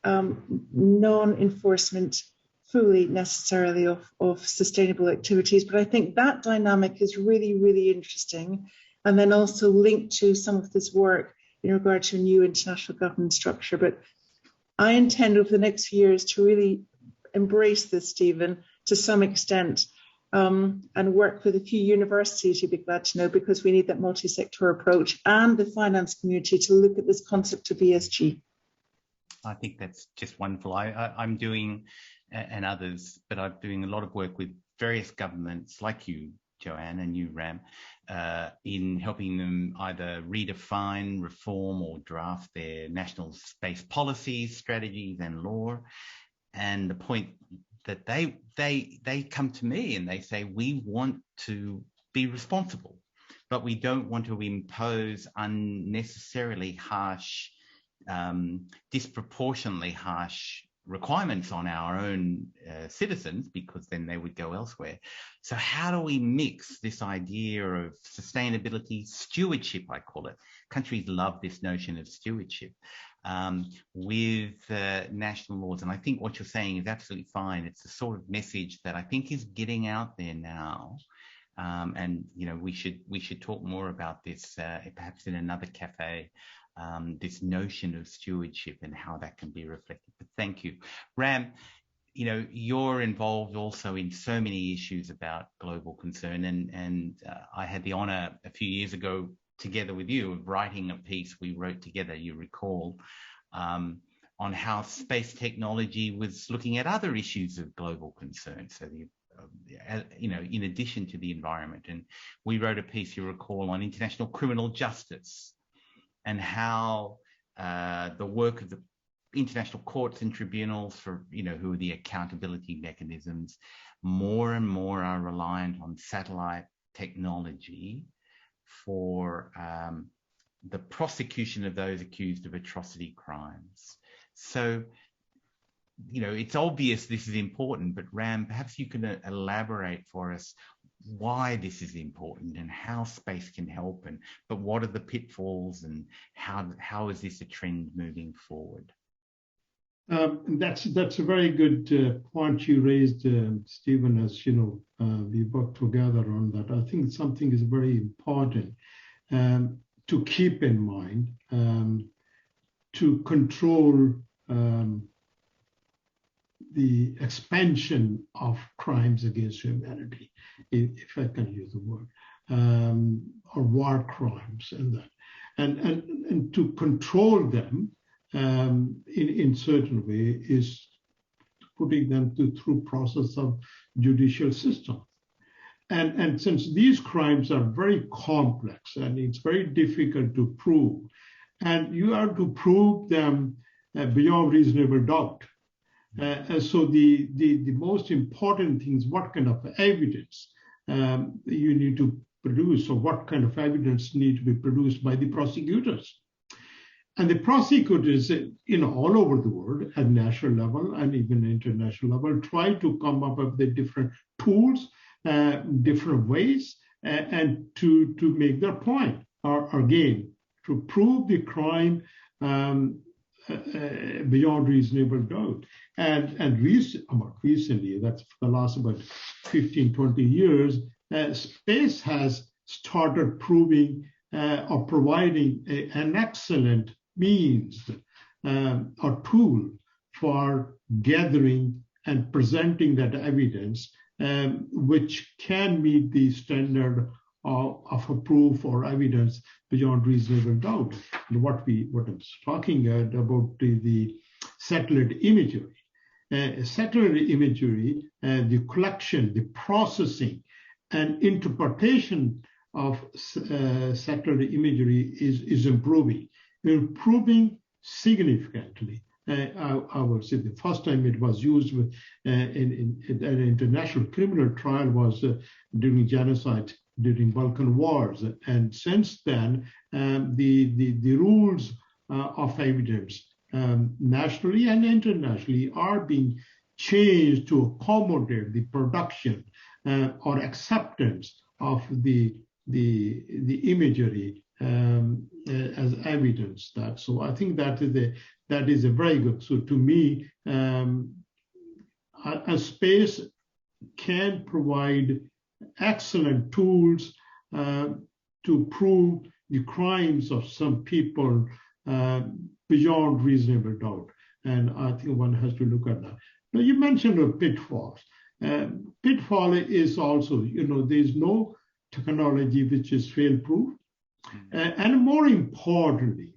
non-enforcement fully necessarily of sustainable activities. But I think that dynamic is really, really interesting. And then also linked to some of this work in regard to a new international governance structure. But I intend over the next few years to really embrace this, Stephen, to some extent, and work with a few universities, you'd be glad to know, because we need that multi-sector approach and the finance community to look at this concept of ESG. I think that's just wonderful. I'm doing, and others, but I'm doing a lot of work with various governments like you, Joanne, and you, Ram, in helping them either redefine, reform, or draft their national space policies, strategies, and law. And the point that they come to me and they say, we want to be responsible, but we don't want to impose unnecessarily harsh, disproportionately harsh requirements on our own citizens, because then they would go elsewhere. So how do we mix this idea of sustainability, stewardship, I call it? Countries love this notion of stewardship with national laws. And I think what you're saying is absolutely fine. It's the sort of message that I think is getting out there now. And, you know, we should talk more about this perhaps in another cafe. This notion of stewardship and how that can be reflected. But thank you. Ram, you know, you're involved also in so many issues about global concern. And I had the honor a few years ago, together with you, of writing a piece we wrote together, you recall, on how space technology was looking at other issues of global concern. So, you know, in addition to the environment. And we wrote a piece, you recall, on international criminal justice, and how the work of the international courts and tribunals for, you know, who are the accountability mechanisms, more and more are reliant on satellite technology for the prosecution of those accused of atrocity crimes. So it's obvious this is important, but Ram, perhaps you can elaborate for us why this is important and how space can help, but what are the pitfalls and how is this a trend moving forward? That's a very good point you raised, Stephen. As you know, we work together on that. I think something is very important to keep in mind to control the expansion of crimes against humanity, if I can use the word, or war crimes and that, and to control them in certain way is putting them through process of judicial system. And since these crimes are very complex and it's very difficult to prove, and you have to prove them beyond reasonable doubt. So the most important thing is what kind of evidence you need to produce, or what kind of evidence need to be produced by the prosecutors. And the prosecutors, all over the world at national level and even international level, try to come up with the different tools, different ways, and to make their point, or again, to prove the crime beyond reasonable doubt. And recently, that's for the last about 15, 20 years, space has started proving or providing an excellent means or tool for gathering and presenting that evidence, which can meet the standard of a proof or evidence beyond reasonable doubt. And what I'm talking about the satellite imagery. Satellite imagery, the collection, the processing, and interpretation of satellite imagery is improving significantly. I would say the first time it was used in an international criminal trial was during genocide, during Balkan Wars. And since then, the rules of evidence nationally and internationally are being changed to accommodate the production or acceptance of the imagery as evidence. So I think that is a very good. So to me, a space can provide excellent tools to prove the crimes of some people beyond reasonable doubt. And I think one has to look at that. Now, you mentioned pitfalls. Pitfall is also, there's no technology which is fail-proof. And more importantly,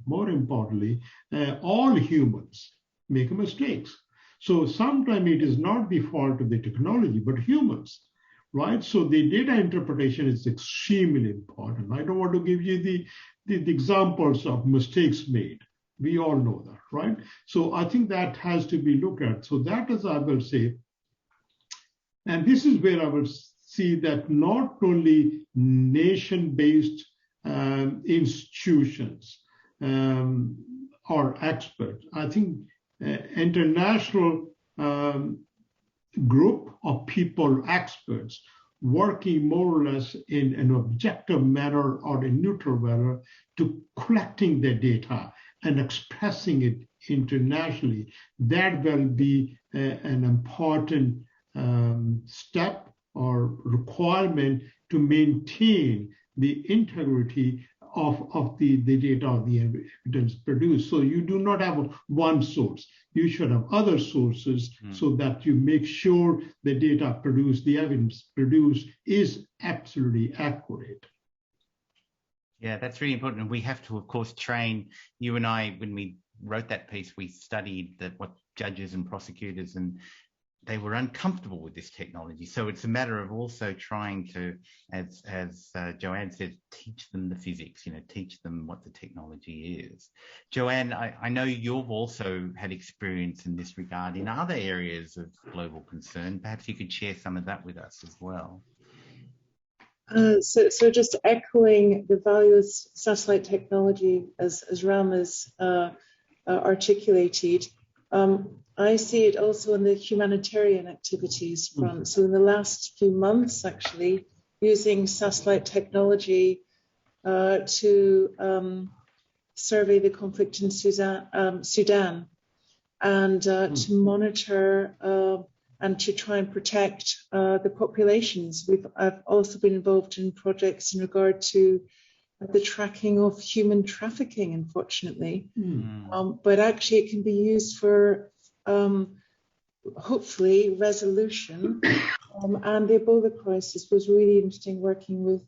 all humans make mistakes. So sometimes it is not the fault of the technology, but humans, right? So the data interpretation is extremely important. I don't want to give you the examples of mistakes made. We all know that, right? So I think that has to be looked at. So that is, I will say, and this is where I will see that not only nation-based institutions or experts, I think international group of people, experts, working more or less in an objective manner or a neutral manner to collecting the data and expressing it internationally, that will be an important step or requirement to maintain the integrity of the data or the evidence produced. So you do not have one source. You should have other sources so that you make sure the data produced, the evidence produced is absolutely accurate. Yeah, that's really important. And we have to, of course, train. You and I, when we wrote that piece, we studied what judges and prosecutors, and they were uncomfortable with this technology. So it's a matter of also trying to, as Joanne said, teach them the physics, teach them what the technology is. Joanne, I know you've also had experience in this regard in other areas of global concern. Perhaps you could share some of that with us as well. So just echoing the value of satellite technology as Ram has articulated, I see it also in the humanitarian activities front. So in the last few months, actually, using satellite technology to survey the conflict in Sudan and to monitor and to try and protect the populations. I've also been involved in projects in regard to the tracking of human trafficking, unfortunately. But actually it can be used for hopefully resolution. And the Ebola crisis was really interesting, working with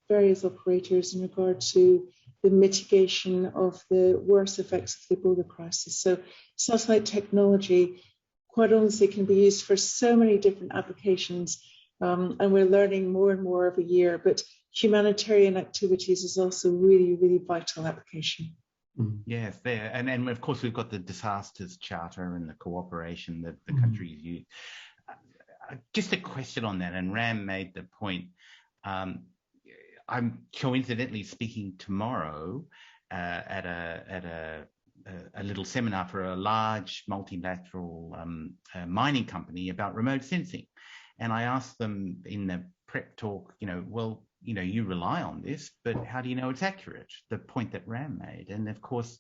various operators in regard to the mitigation of the worst effects of the Ebola crisis. So satellite technology, quite honestly, can be used for so many different applications, and we're learning more and more every year. But humanitarian activities is also really, really vital application. Yes, there, and of course we've got the disasters charter and the cooperation that the countries use. Just a question on that, and Ram made the point. I'm coincidentally speaking tomorrow at a little seminar for a large multilateral mining company about remote sensing, and I asked them in the prep talk, well, you rely on this, but how do you know it's accurate? The point that Ram made, and of course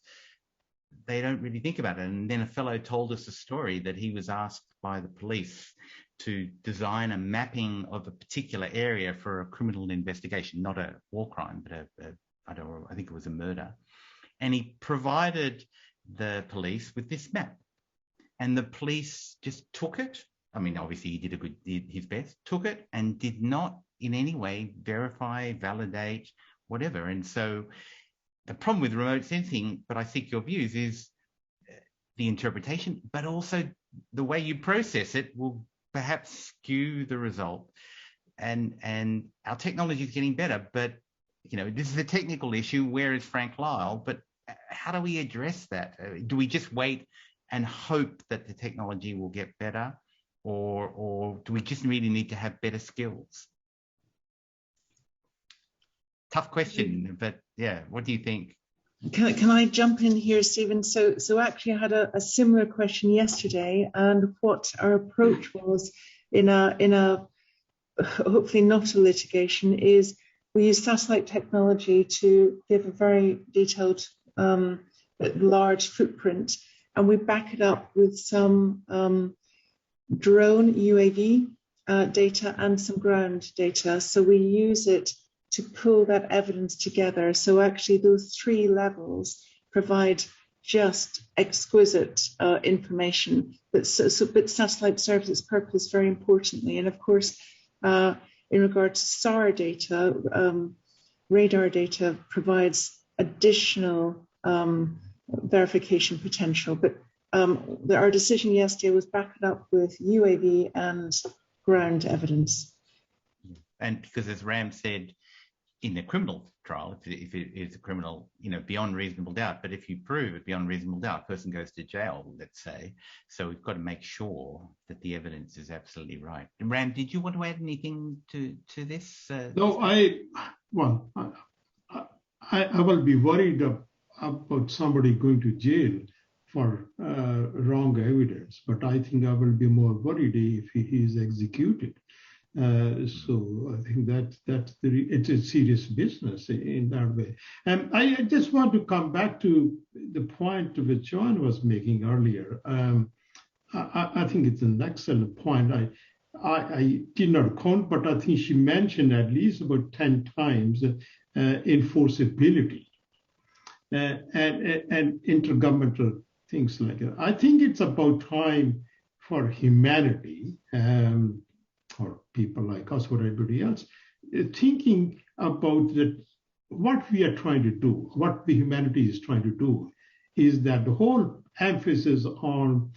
they don't really think about it. And then a fellow told us a story that he was asked by the police to design a mapping of a particular area for a criminal investigation, not a war crime, but I think it was a murder. And he provided the police with this map, and the police just took it. I mean, obviously he did his best, took it and did not in any way verify, validate, whatever. And so the problem with remote sensing, but I think your views, is the interpretation, but also the way you process it will perhaps skew the result. And our technology is getting better, but this is a technical issue. Where is Frank Lyle? But how do we address that? Do we just wait and hope that the technology will get better, or do we just really need to have better skills? Tough question, but yeah, what do you think? Can I jump in here, Stephen? So actually I had a similar question yesterday, and what our approach was in a hopefully not a litigation is we use satellite technology to give a very detailed, large footprint, and we back it up with some drone UAV data and some ground data. So we use it to pull that evidence together. So actually those three levels provide just exquisite information. But satellite serves its purpose very importantly. And of course, in regard to SAR data, radar data provides additional verification potential. But our decision yesterday was backed up with UAV and ground evidence. And because, as Ram said, in the criminal trial, if it is a criminal, beyond reasonable doubt, but if you prove it beyond reasonable doubt, person goes to jail, let's say. So we've got to make sure that the evidence is absolutely right. And Ram, did you want to add anything to this? No, I will be worried about somebody going to jail for wrong evidence, but I think I will be more worried if he is executed. So I think it's a serious business in that way. And I just want to come back to the point which Joanne was making earlier. I think it's an excellent point. I did not count, but I think she mentioned at least about 10 times enforceability and intergovernmental things like that. I think it's about time for humanity, or people like us or everybody else, thinking about that what we are trying to do, what the humanity is trying to do, is that the whole emphasis on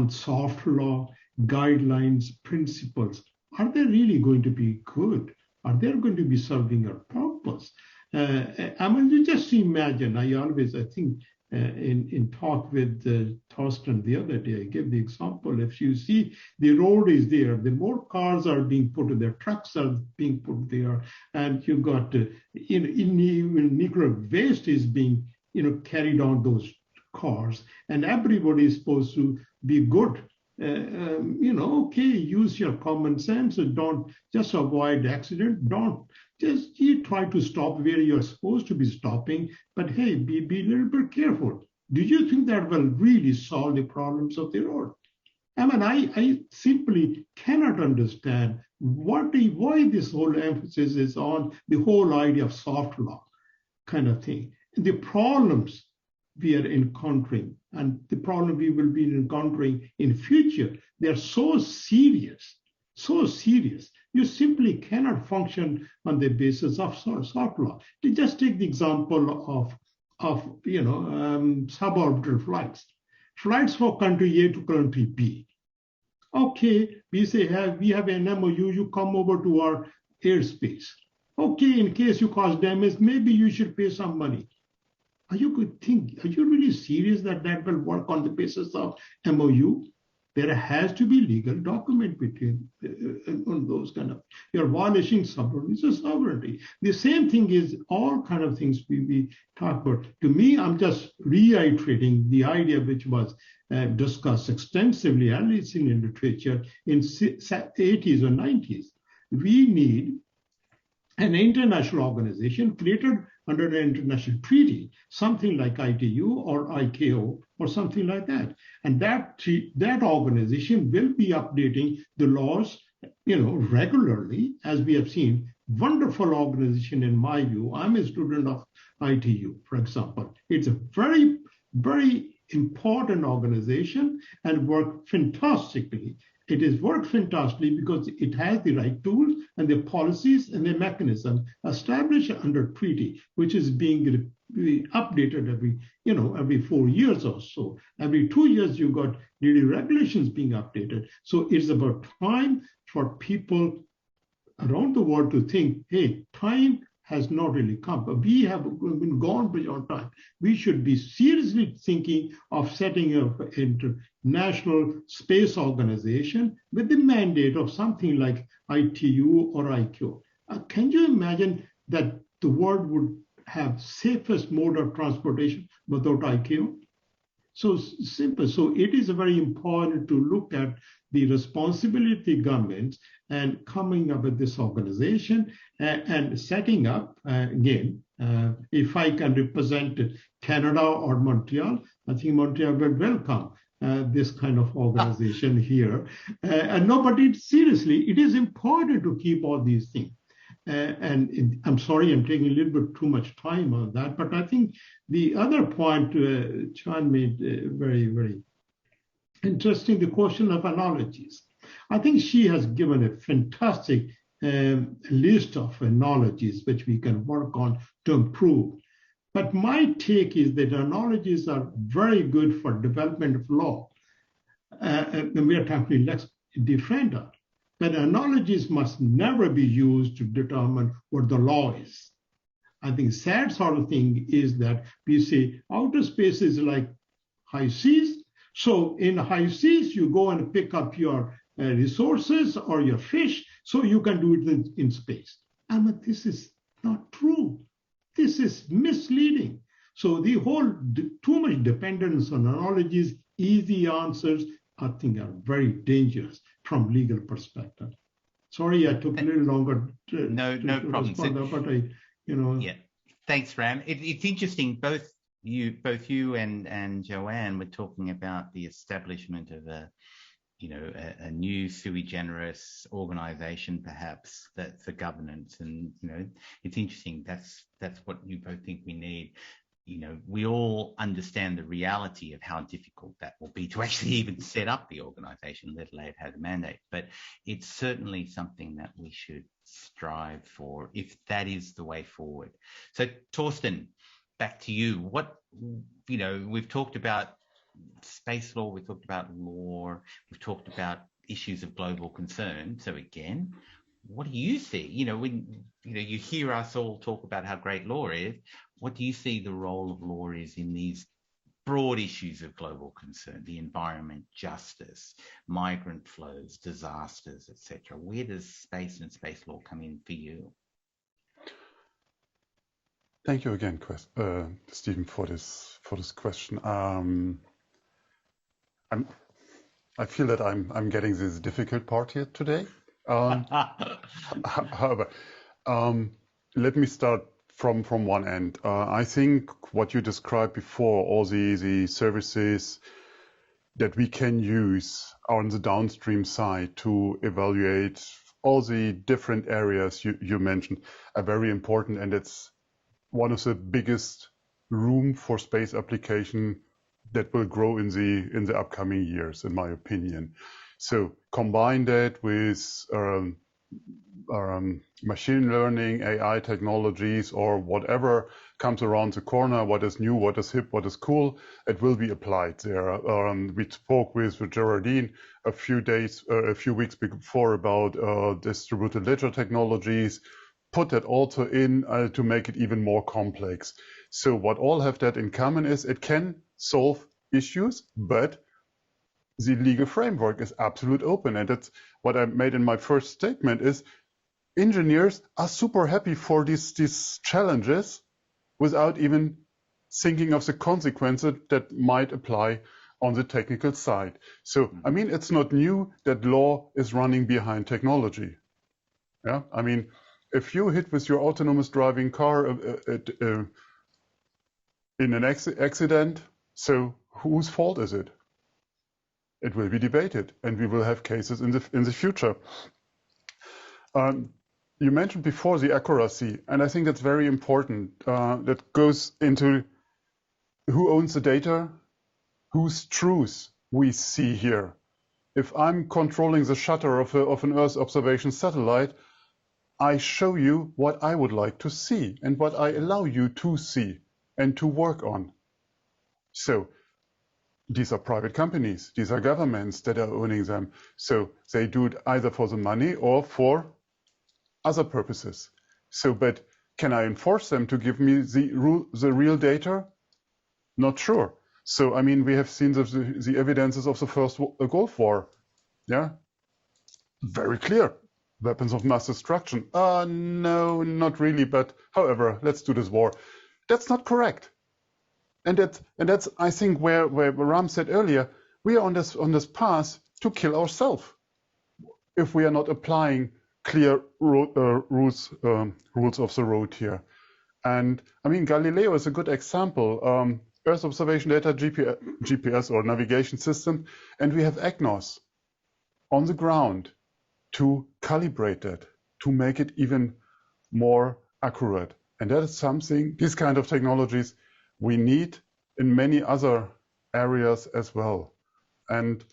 soft law, guidelines, principles, are they really going to be good? Are they going to be serving our purpose? I mean, you just imagine, I think in talk with Torsten the other day, I gave the example, if you see the road is there, the more cars are being put there, trucks are being put there, and you got, even nuclear waste is being, carried on those cause, and everybody is supposed to be good. Okay, use your common sense and don't just avoid accident. Don't just you try to stop where you're supposed to be stopping, but hey, be a little bit careful. Do you think that will really solve the problems of the road? I mean, I simply cannot understand why this whole emphasis is on the whole idea of soft law kind of thing. The problems we are encountering and the problem we will be encountering in future, they're so serious, so serious. You simply cannot function on the basis of soft law. To just take the example of suborbital flights. Flights for country A to country B. Okay, we say we have an MOU, you come over to our airspace. Okay, in case you cause damage, maybe you should pay some money. Are you really serious that will work on the basis of MOU? There has to be legal document between on those kind of, you're violating sovereignty. The same thing is all kind of things we talk about. To me, I'm just reiterating the idea which was discussed extensively, at least in literature, in 80s or 90s. We need an international organization created under an international treaty, something like ITU or ICAO or something like that. And that organization will be updating the laws, regularly, as we have seen. Wonderful organization in my view. I'm a student of ITU, for example. It's a very, very important organization and work fantastically. It is worked fantastically because it has the right tools and the policies and the mechanism established under treaty, which is being updated every 4 years or so. Every 2 years, you got the regulations being updated. So it's about time for people around the world to think, hey, time has not really come, but we have been gone beyond time. We should be seriously thinking of setting up an international space organization with the mandate of something like ITU or ICAO. Can you imagine that the world would have safest mode of transportation without ICAO? So simple. So it is very important to look at the responsibility of governments and coming up with this organization and setting up, again, if I can represent Canada or Montreal, I think Montreal will welcome this kind of organization here. But seriously, it is important to keep all these things. I'm sorry I'm taking a little bit too much time on that, but I think the other point Joanne made very, very interesting, the question of analogies. I think she has given a fantastic list of analogies which we can work on to improve. But my take is that analogies are very good for development of law. And we are talking lex defender. But analogies must never be used to determine what the law is. I think sad sort of thing is that we say outer space is like high seas. So in high seas, you go and pick up your resources or your fish, so you can do it in space. And this is not true. This is misleading. So the whole too much dependence on analogies, easy answers, I think are very dangerous from legal perspective. Sorry, I took a little longer no problem. But Yeah, thanks, Ram. It's interesting. Both you and Joanne were talking about the establishment of a new sui generis organization, perhaps, that for governance. And it's interesting. That's what you both think we need. We all understand the reality of how difficult that will be to actually even set up the organization, let alone have a mandate. But it's certainly something that we should strive for if that is the way forward. So, Torsten, back to you. We've talked about space law, we've talked about law, we've talked about issues of global concern. So again, what do you see? When you hear us all talk about how great law is, what do you see the role of law is in these broad issues of global concern, the environment, justice, migrant flows, disasters, etc.? Where does space and space law come in for you? Thank you again, Stephen, for this question. I feel that I'm getting this difficult part here today. However, let me start from one end. I think what you described before, all the services that we can use on the downstream side to evaluate all the different areas you mentioned, are very important, and it's one of the biggest room for space application that will grow in the upcoming years, in my opinion. So combine that with machine learning, AI technologies, or whatever comes around the corner, what is new, what is hip, what is cool, it will be applied there. We spoke with Geraldine a few weeks before about distributed ledger technologies, put that also in to make it even more complex. So what all have that in common is it can solve issues, but the legal framework is absolute open. And that's what I made in my first statement is engineers are super happy for these challenges without even thinking of the consequences that might apply on the technical side. So, I mean, it's not new that law is running behind technology. Yeah, I mean, if you hit with your autonomous driving car in an accident, so whose fault is it? It will be debated, and we will have cases in the future. You mentioned before the accuracy, and I think that's very important. That goes into who owns the data, whose truth we see here. If I'm controlling the shutter of an Earth observation satellite, I show you what I would like to see and what I allow you to see and to work on. So these are private companies, these are governments that are owning them. So they do it either for the money or for other purposes. So, but can I enforce them to give me the real data? Not sure. So, I mean, we have seen the evidences of the first Gulf War. Yeah, very clear. Weapons of mass destruction. No, not really. But however, let's do this war. That's not correct. And that's I think where Ram said earlier, we are on this path to kill ourselves if we are not applying clear rules of the road here. And I mean, Galileo is a good example. Earth observation data, GPS or navigation system, and we have EGNOS on the ground to calibrate it, to make it even more accurate. And that is something, these kind of technologies, we need in many other areas as well. And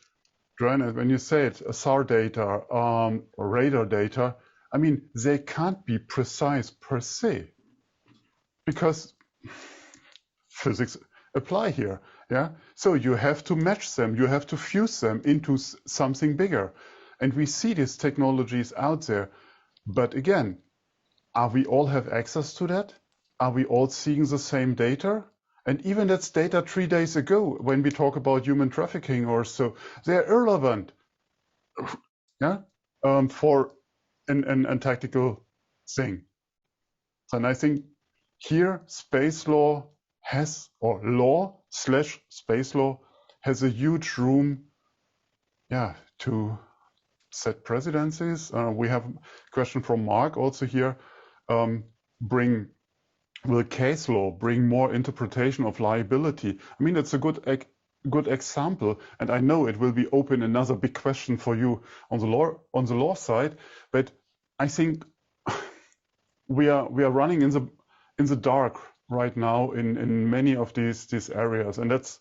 Joanne, when you say it, SAR data, radar data, I mean, they can't be precise per se, because physics apply here. Yeah, so you have to match them, you have to fuse them into something bigger. And we see these technologies out there. But again, are we all have access to that? Are we all seeing the same data? And even that's data 3 days ago, when we talk about human trafficking or so, they're irrelevant. Yeah, for a tactical thing. And I think here space law has, or law/space law has a huge room, yeah, to set precedences. We have a question from Mark also here. Will case law bring more interpretation of liability? I mean, it's a good example, and I know it will be open another big question for you on the law side. But I think we are running in the dark right now in many of these areas, and that's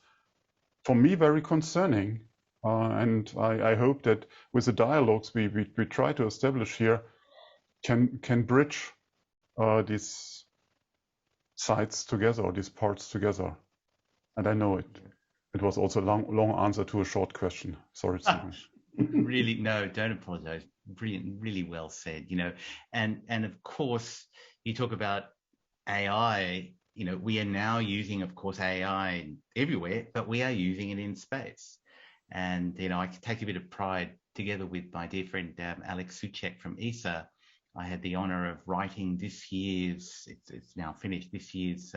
for me very concerning. And I hope that with the dialogues we try to establish here can bridge these sides together, or these parts together. And I know it was also a long answer to a short question. Sorry, Stephen. Really, no, don't apologize. Brilliant, really well said. You know, and of course, you talk about AI. You know, we are now using, of course, AI everywhere, but we are using it in space. And you know, I can take a bit of pride, together with my dear friend Alex Suchek from ESA. I had the honor of writing this year's, it's now finished, this year's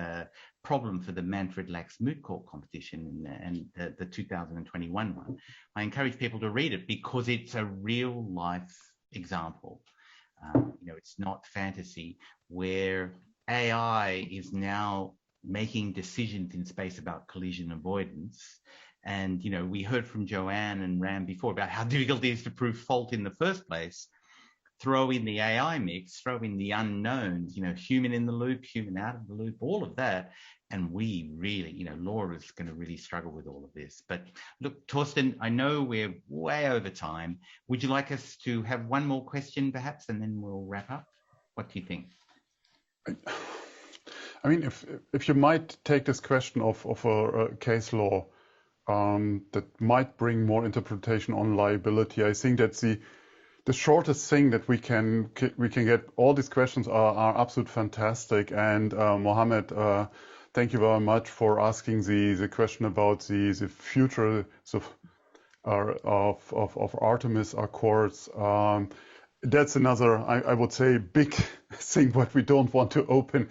problem for the Manfred Lachs Moot Court competition and the 2021 one. I encourage people to read it because it's a real life example. It's not fantasy, where AI is now making decisions in space about collision avoidance. And, we heard from Joanne and Ram before about how difficult it is to prove fault in the first place. Throw in the AI mix, throw in the unknowns, human in the loop, human out of the loop, all of that. And we really, Laura is going to really struggle with all of this. But look, Torsten, I know we're way over time. Would you like us to have one more question perhaps, and then we'll wrap up? What do you think? I mean, if you might take this question of a case law that might bring more interpretation on liability, I think that's the shortest thing that we can get. All these questions are absolutely fantastic. And Mohammed, thank you very much for asking the question about the future of Artemis Accords. That's another, I would say, big thing what we don't want to open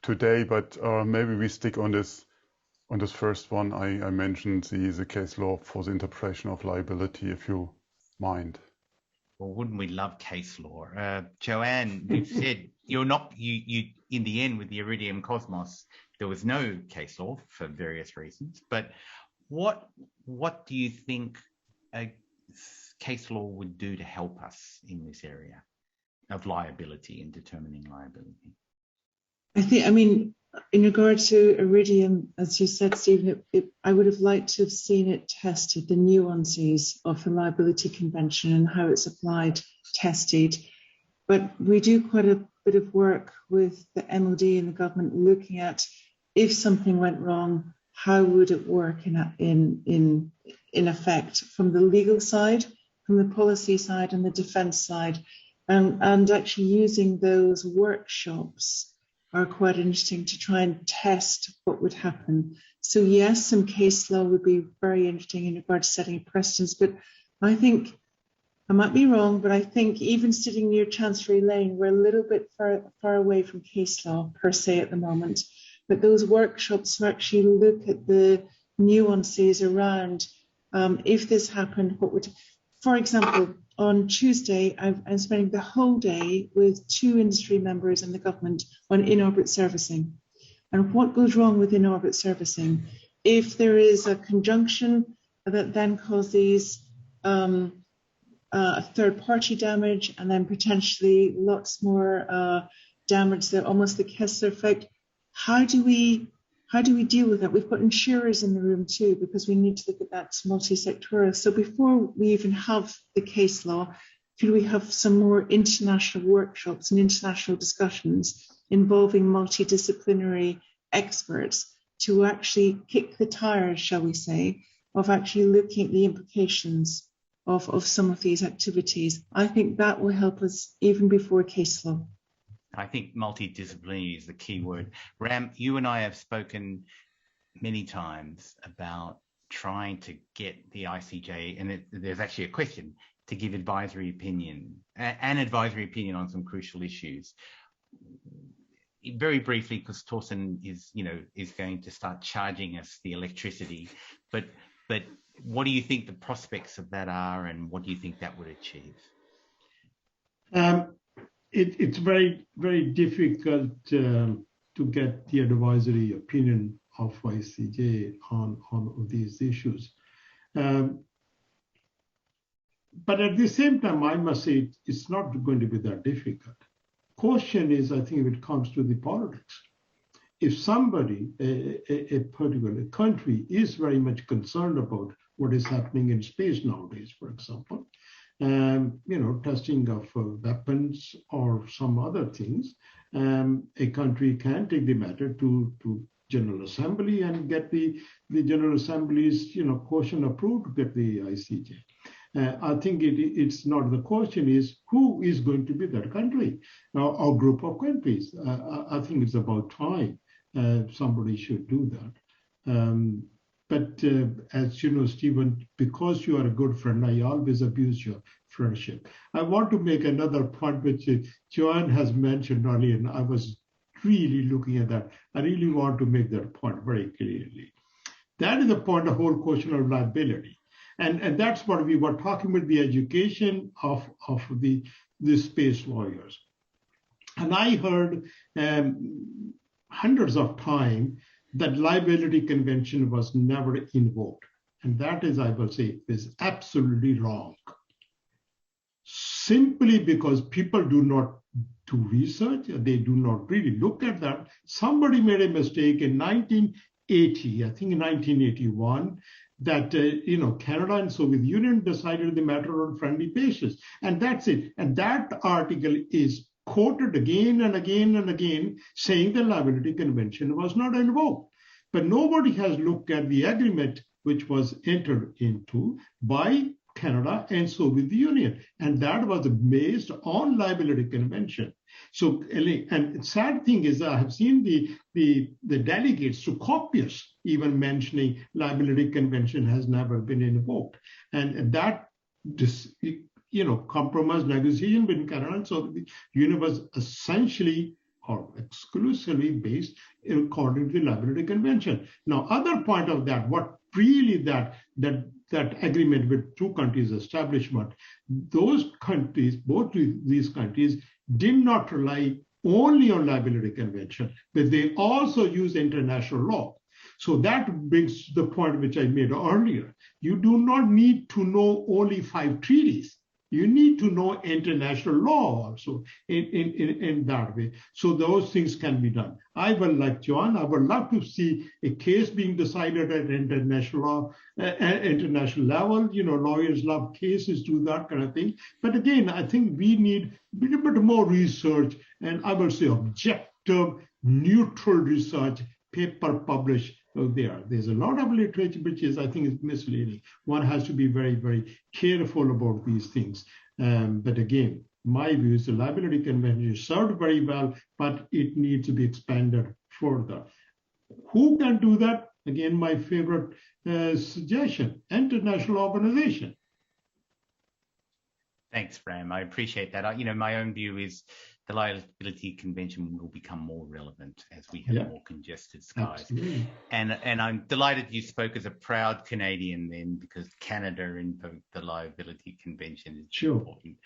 today. But maybe we stick on this first one. I mentioned the case law for the interpretation of liability, if you mind. Well, wouldn't we love case law? Joanne, you said you in the end with the Iridium Cosmos, there was no case law for various reasons. But what do you think a case law would do to help us in this area of liability and determining liability? I mean, in regard to Iridium, as you said, Stephen, I would have liked to have seen it tested, the nuances of the liability convention and how it's applied, tested. But we do quite a bit of work with the MOD and the government looking at if something went wrong, how would it work in effect from the legal side, from the policy side and the defense side, and actually using those workshops are quite interesting to try and test what would happen. So yes, some case law would be very interesting in regard to setting precedents, but I think, I might be wrong, but I think even sitting near Chancery Lane, we're a little bit far away from case law per se at the moment. But those workshops to actually look at the nuances around if this happened, what would, for example, on Tuesday, I'm spending the whole day with 2 industry members and the government on in-orbit servicing. And what goes wrong with in-orbit servicing? If there is a conjunction that then causes third-party damage and then potentially lots more damage, almost the Kessler effect, how do we deal with that? We've got insurers in the room too, because we need to look at that multi-sectoral. So before we even have the case law, could we have some more international workshops and international discussions involving multidisciplinary experts to actually kick the tires, shall we say, of actually looking at the implications of some of these activities? I think that will help us even before case law. I think multidisciplinary is the key word. Ram, you and I have spoken many times about trying to get the ICJ, and there's actually a question, to give advisory opinion, an advisory opinion on some crucial issues. Very briefly, because Torsten is going to start charging us the electricity, but what do you think the prospects of that are, and what do you think that would achieve? It's very, very difficult to get the advisory opinion of ICJ on these issues. But at the same time, I must say it's not going to be that difficult. Question is, I think, if it comes to the politics. If somebody, a particular country, is very much concerned about what is happening in space nowadays, for example, testing of weapons or some other things, a country can take the matter to General Assembly and get the General Assembly's caution approved to get the ICJ. I think it's not, the question is who is going to be that country or group of countries. I think it's about time somebody should do that. But as you know, Stephen, because you are a good friend, I always abuse your friendship. I want to make another point, which Joanne has mentioned earlier, and I was really looking at that. I really want to make that point very clearly. That is the point, the whole question of liability. And that's what we were talking about, the education of the space warriors. And I heard hundreds of times that liability convention was never invoked. And that is, I will say, is absolutely wrong. Simply because people do not do research, they do not really look at that. Somebody made a mistake in 1980, I think in 1981, that Canada and Soviet Union decided the matter on friendly basis, and that's it. And that article is quoted again and again and again, saying the liability convention was not invoked. But nobody has looked at the agreement which was entered into by Canada and Soviet Union, and that was based on liability convention. So, and sad thing is, I have seen the delegates to Copious even mentioning liability convention has never been invoked, and that compromise negotiation between Canada and Soviet Union was essentially or exclusively based according to the liability convention. Now, other point of that, what really that agreement with two countries establishment, those countries, both these countries, did not rely only on liability convention, but they also use international law. So that brings the point which I made earlier. You do not need to know only 5 treaties. You need to know international law also in that way. So those things can be done. I will, like Joanne, I would love to see a case being decided at international law, international level. Lawyers love cases, do that kind of thing. But again, I think we need a bit more research, and I will say objective, neutral research, paper published there. There's a lot of literature which is, I think, is misleading. One has to be very, very careful about these things. But again, my view is the liability convention served very well, but it needs to be expanded further. Who can do that? Again, my favorite suggestion, international organization. Thanks, Ram. I appreciate that. My own view is the liability convention will become more relevant as we have more congested skies. Absolutely. And I'm delighted you spoke as a proud Canadian then, because Canada invoked the liability convention is important.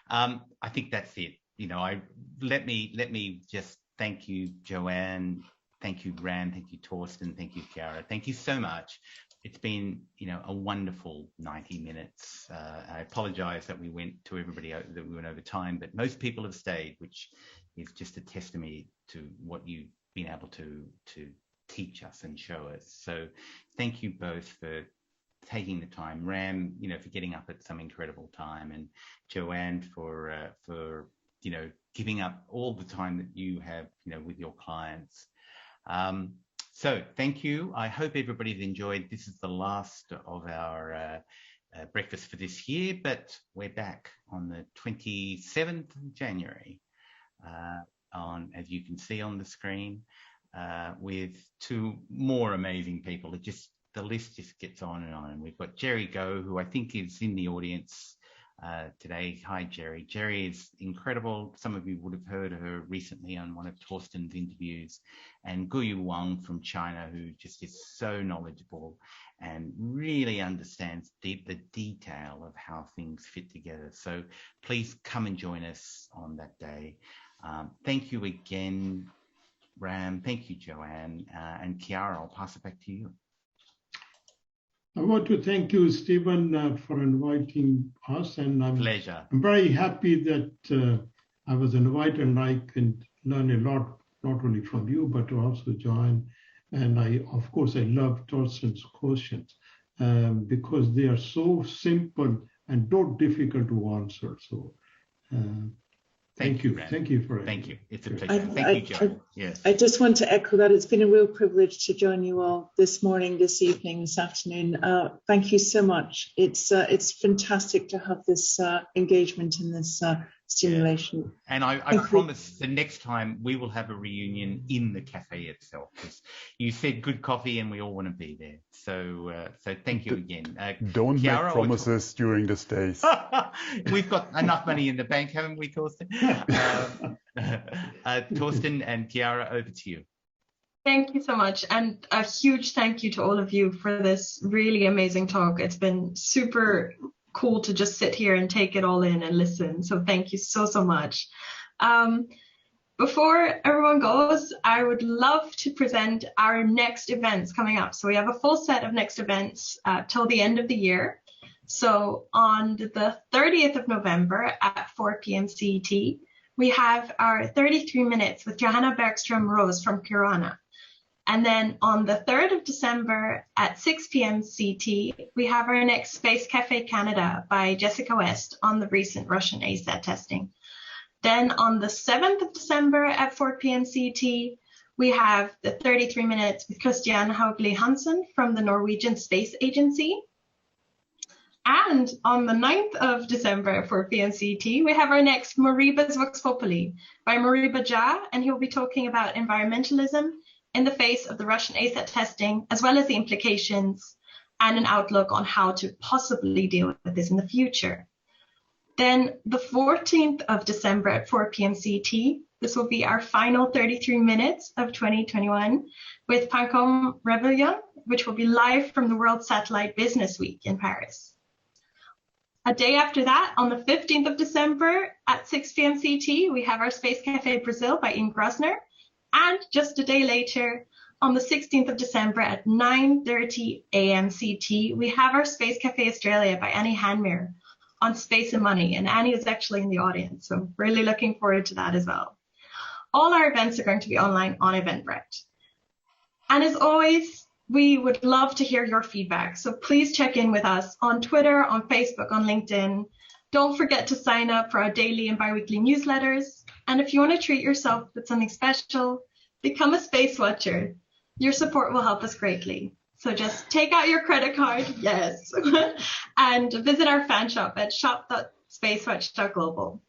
I think that's it. Let me just thank you, Joanne. Thank you, Ram. Thank you, Torsten. Thank you, Chiara. Thank you so much. It's been, a wonderful 90 minutes. I apologize that we went over time, but most people have stayed, which is just a testimony to what you've been able to teach us and show us. So thank you both for taking the time. Ram, for getting up at some incredible time, and Joanne for giving up all the time that you have, with your clients. So thank you. I hope everybody's enjoyed. This is the last of our breakfast for this year, but we're back on the 27th of January, as you can see on the screen, with 2 more amazing people. The list just gets on and on. We've got Jerry Go, who I think is in the audience today. Hi, Jerry. Jerry is incredible. Some of you would have heard her recently on one of Torsten's interviews. And Guyu Wang from China, who just is so knowledgeable and really understands the detail of how things fit together. So please come and join us on that day. Thank you again, Ram. Thank you, Joanne. And Chiara, I'll pass it back to you. I want to thank you, Stephen, for inviting us. And I'm very happy that I was invited, and I can learn a lot, not only from you, but also Joanne. And of course, I love Torsten's questions because they are so simple and not difficult to answer. So thank you. Ram. Thank you for it. Thank you. It's a pleasure. Thank you, Joanne. Yes. I just want to echo that. It's been a real privilege to join you all this morning, this evening, this afternoon. Thank you so much. It's fantastic to have this engagement in this stimulation. And I promise the next time we will have a reunion in the cafe itself, because you said good coffee and we all want to be there. So thank you again. Don't Chiara, make promises during the stays. We've got enough money in the bank, haven't we, Torsten? Torsten and Chiara, over to you. Thank you so much. And a huge thank you to all of you for this really amazing talk. It's been super cool to just sit here and take it all in and listen. So thank you so much. Before everyone goes, I would love to present our next events coming up. So we have a full set of next events till the end of the year. So on the 30th of November at 4 p.m. CET, we have our 33 minutes with Johanna Bergström Rose from Kiruna. And then on the 3rd of December at 6 p.m. CT, we have our next Space Café Canada by Jessica West on the recent Russian ASAT testing. Then on the 7th of December at 4 p.m. CT, we have the 33 minutes with Christian Haugli Hansen from the Norwegian Space Agency. And on the 9th of December at 4 p.m. CT, we have our next Moriba's Vox Populi by Moriba Jah, and he'll be talking about environmentalism in the face of the Russian ASAT testing, as well as the implications and an outlook on how to possibly deal with this in the future. Then the 14th of December at 4 p.m. CT, this will be our final 33 minutes of 2021 with Pancom Rebellion, which will be live from the World Satellite Business Week in Paris. A day after that, on the 15th of December at 6 p.m. CT, we have our Space Café Brazil by Ian Grosner. And just a day later, on the 16th of December at 9:30 a.m. CT, we have our Space Café Australia by Annie Hanmer on space and money. And Annie is actually in the audience, so I'm really looking forward to that as well. All our events are going to be online on Eventbrite. And as always, we would love to hear your feedback. So please check in with us on Twitter, on Facebook, on LinkedIn. Don't forget to sign up for our daily and biweekly newsletters. And if you want to treat yourself with something special, become a Space Watcher. Your support will help us greatly. So just take out your credit card, yes, and visit our fan shop at shop.SpaceWatch.Global.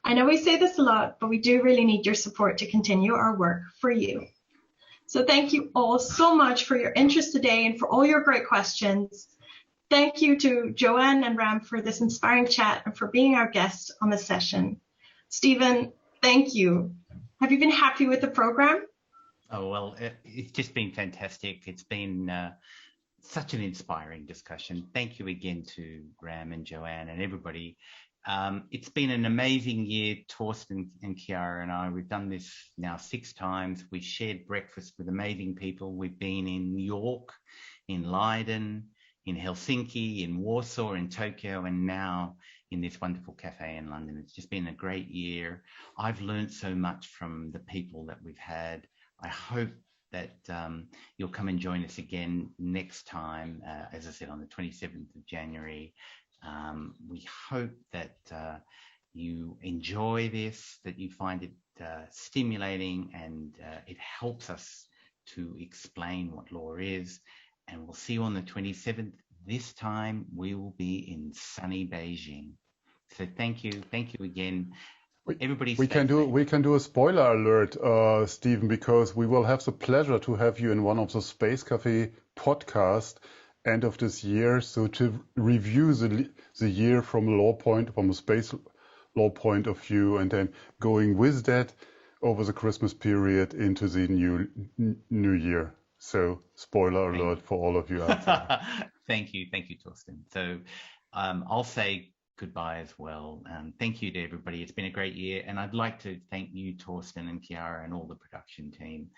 I know we say this a lot, but we do really need your support to continue our work for you. So thank you all so much for your interest today and for all your great questions. Thank you to Joanne and Ram for this inspiring chat and for being our guest on this session. Stephen, thank you. Have you been happy with the program? Oh, well, it's just been fantastic. It's been such an inspiring discussion. Thank you again to Ram and Joanne and everybody. It's been an amazing year. Torsten and Chiara and I, we've done this now 6 times. We shared breakfast with amazing people. We've been in New York, in Leiden, in Helsinki, in Warsaw, in Tokyo, and now in this wonderful cafe in London. It's just been a great year. I've learned so much from the people that we've had. I hope that you'll come and join us again next time, as I said, on the 27th of January. We hope that you enjoy this, that you find it stimulating, and it helps us to explain what law is. And we'll see you on the 27th. This time we will be in sunny Beijing. So thank you again. Everybody, we can do a spoiler alert, Stephen, because we will have the pleasure to have you in one of the Space Café podcasts end of this year. So to review the year from a space law point of view, and then going with that over the Christmas period into the new year. So spoiler alert for all of you out there. Thank you, Torsten. So I'll say goodbye as well. Thank you to everybody. It's been a great year, and I'd like to thank you, Torsten and Chiara, and all the production team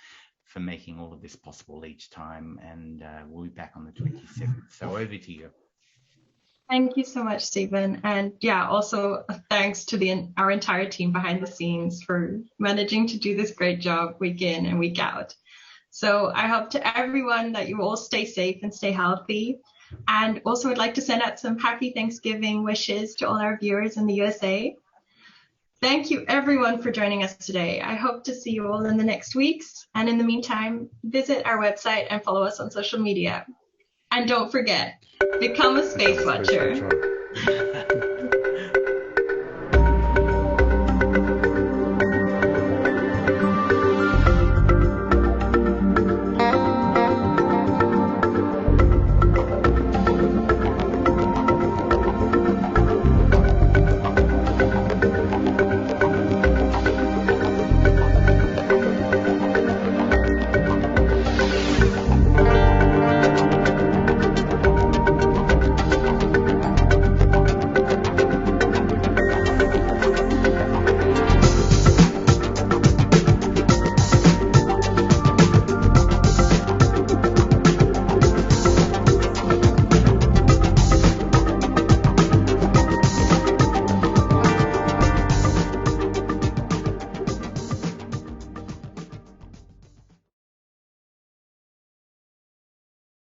for making all of this possible each time. And we'll be back on the 27th. So over to you. Thank you so much, Stephen. And yeah, also thanks to our entire team behind the scenes for managing to do this great job week in and week out. So I hope to everyone that you all stay safe and stay healthy. And also would like to send out some happy Thanksgiving wishes to all our viewers in the USA. Thank you everyone for joining us today. I hope to see you all in the next weeks. And in the meantime, visit our website and follow us on social media. And don't forget, become a Space Watcher.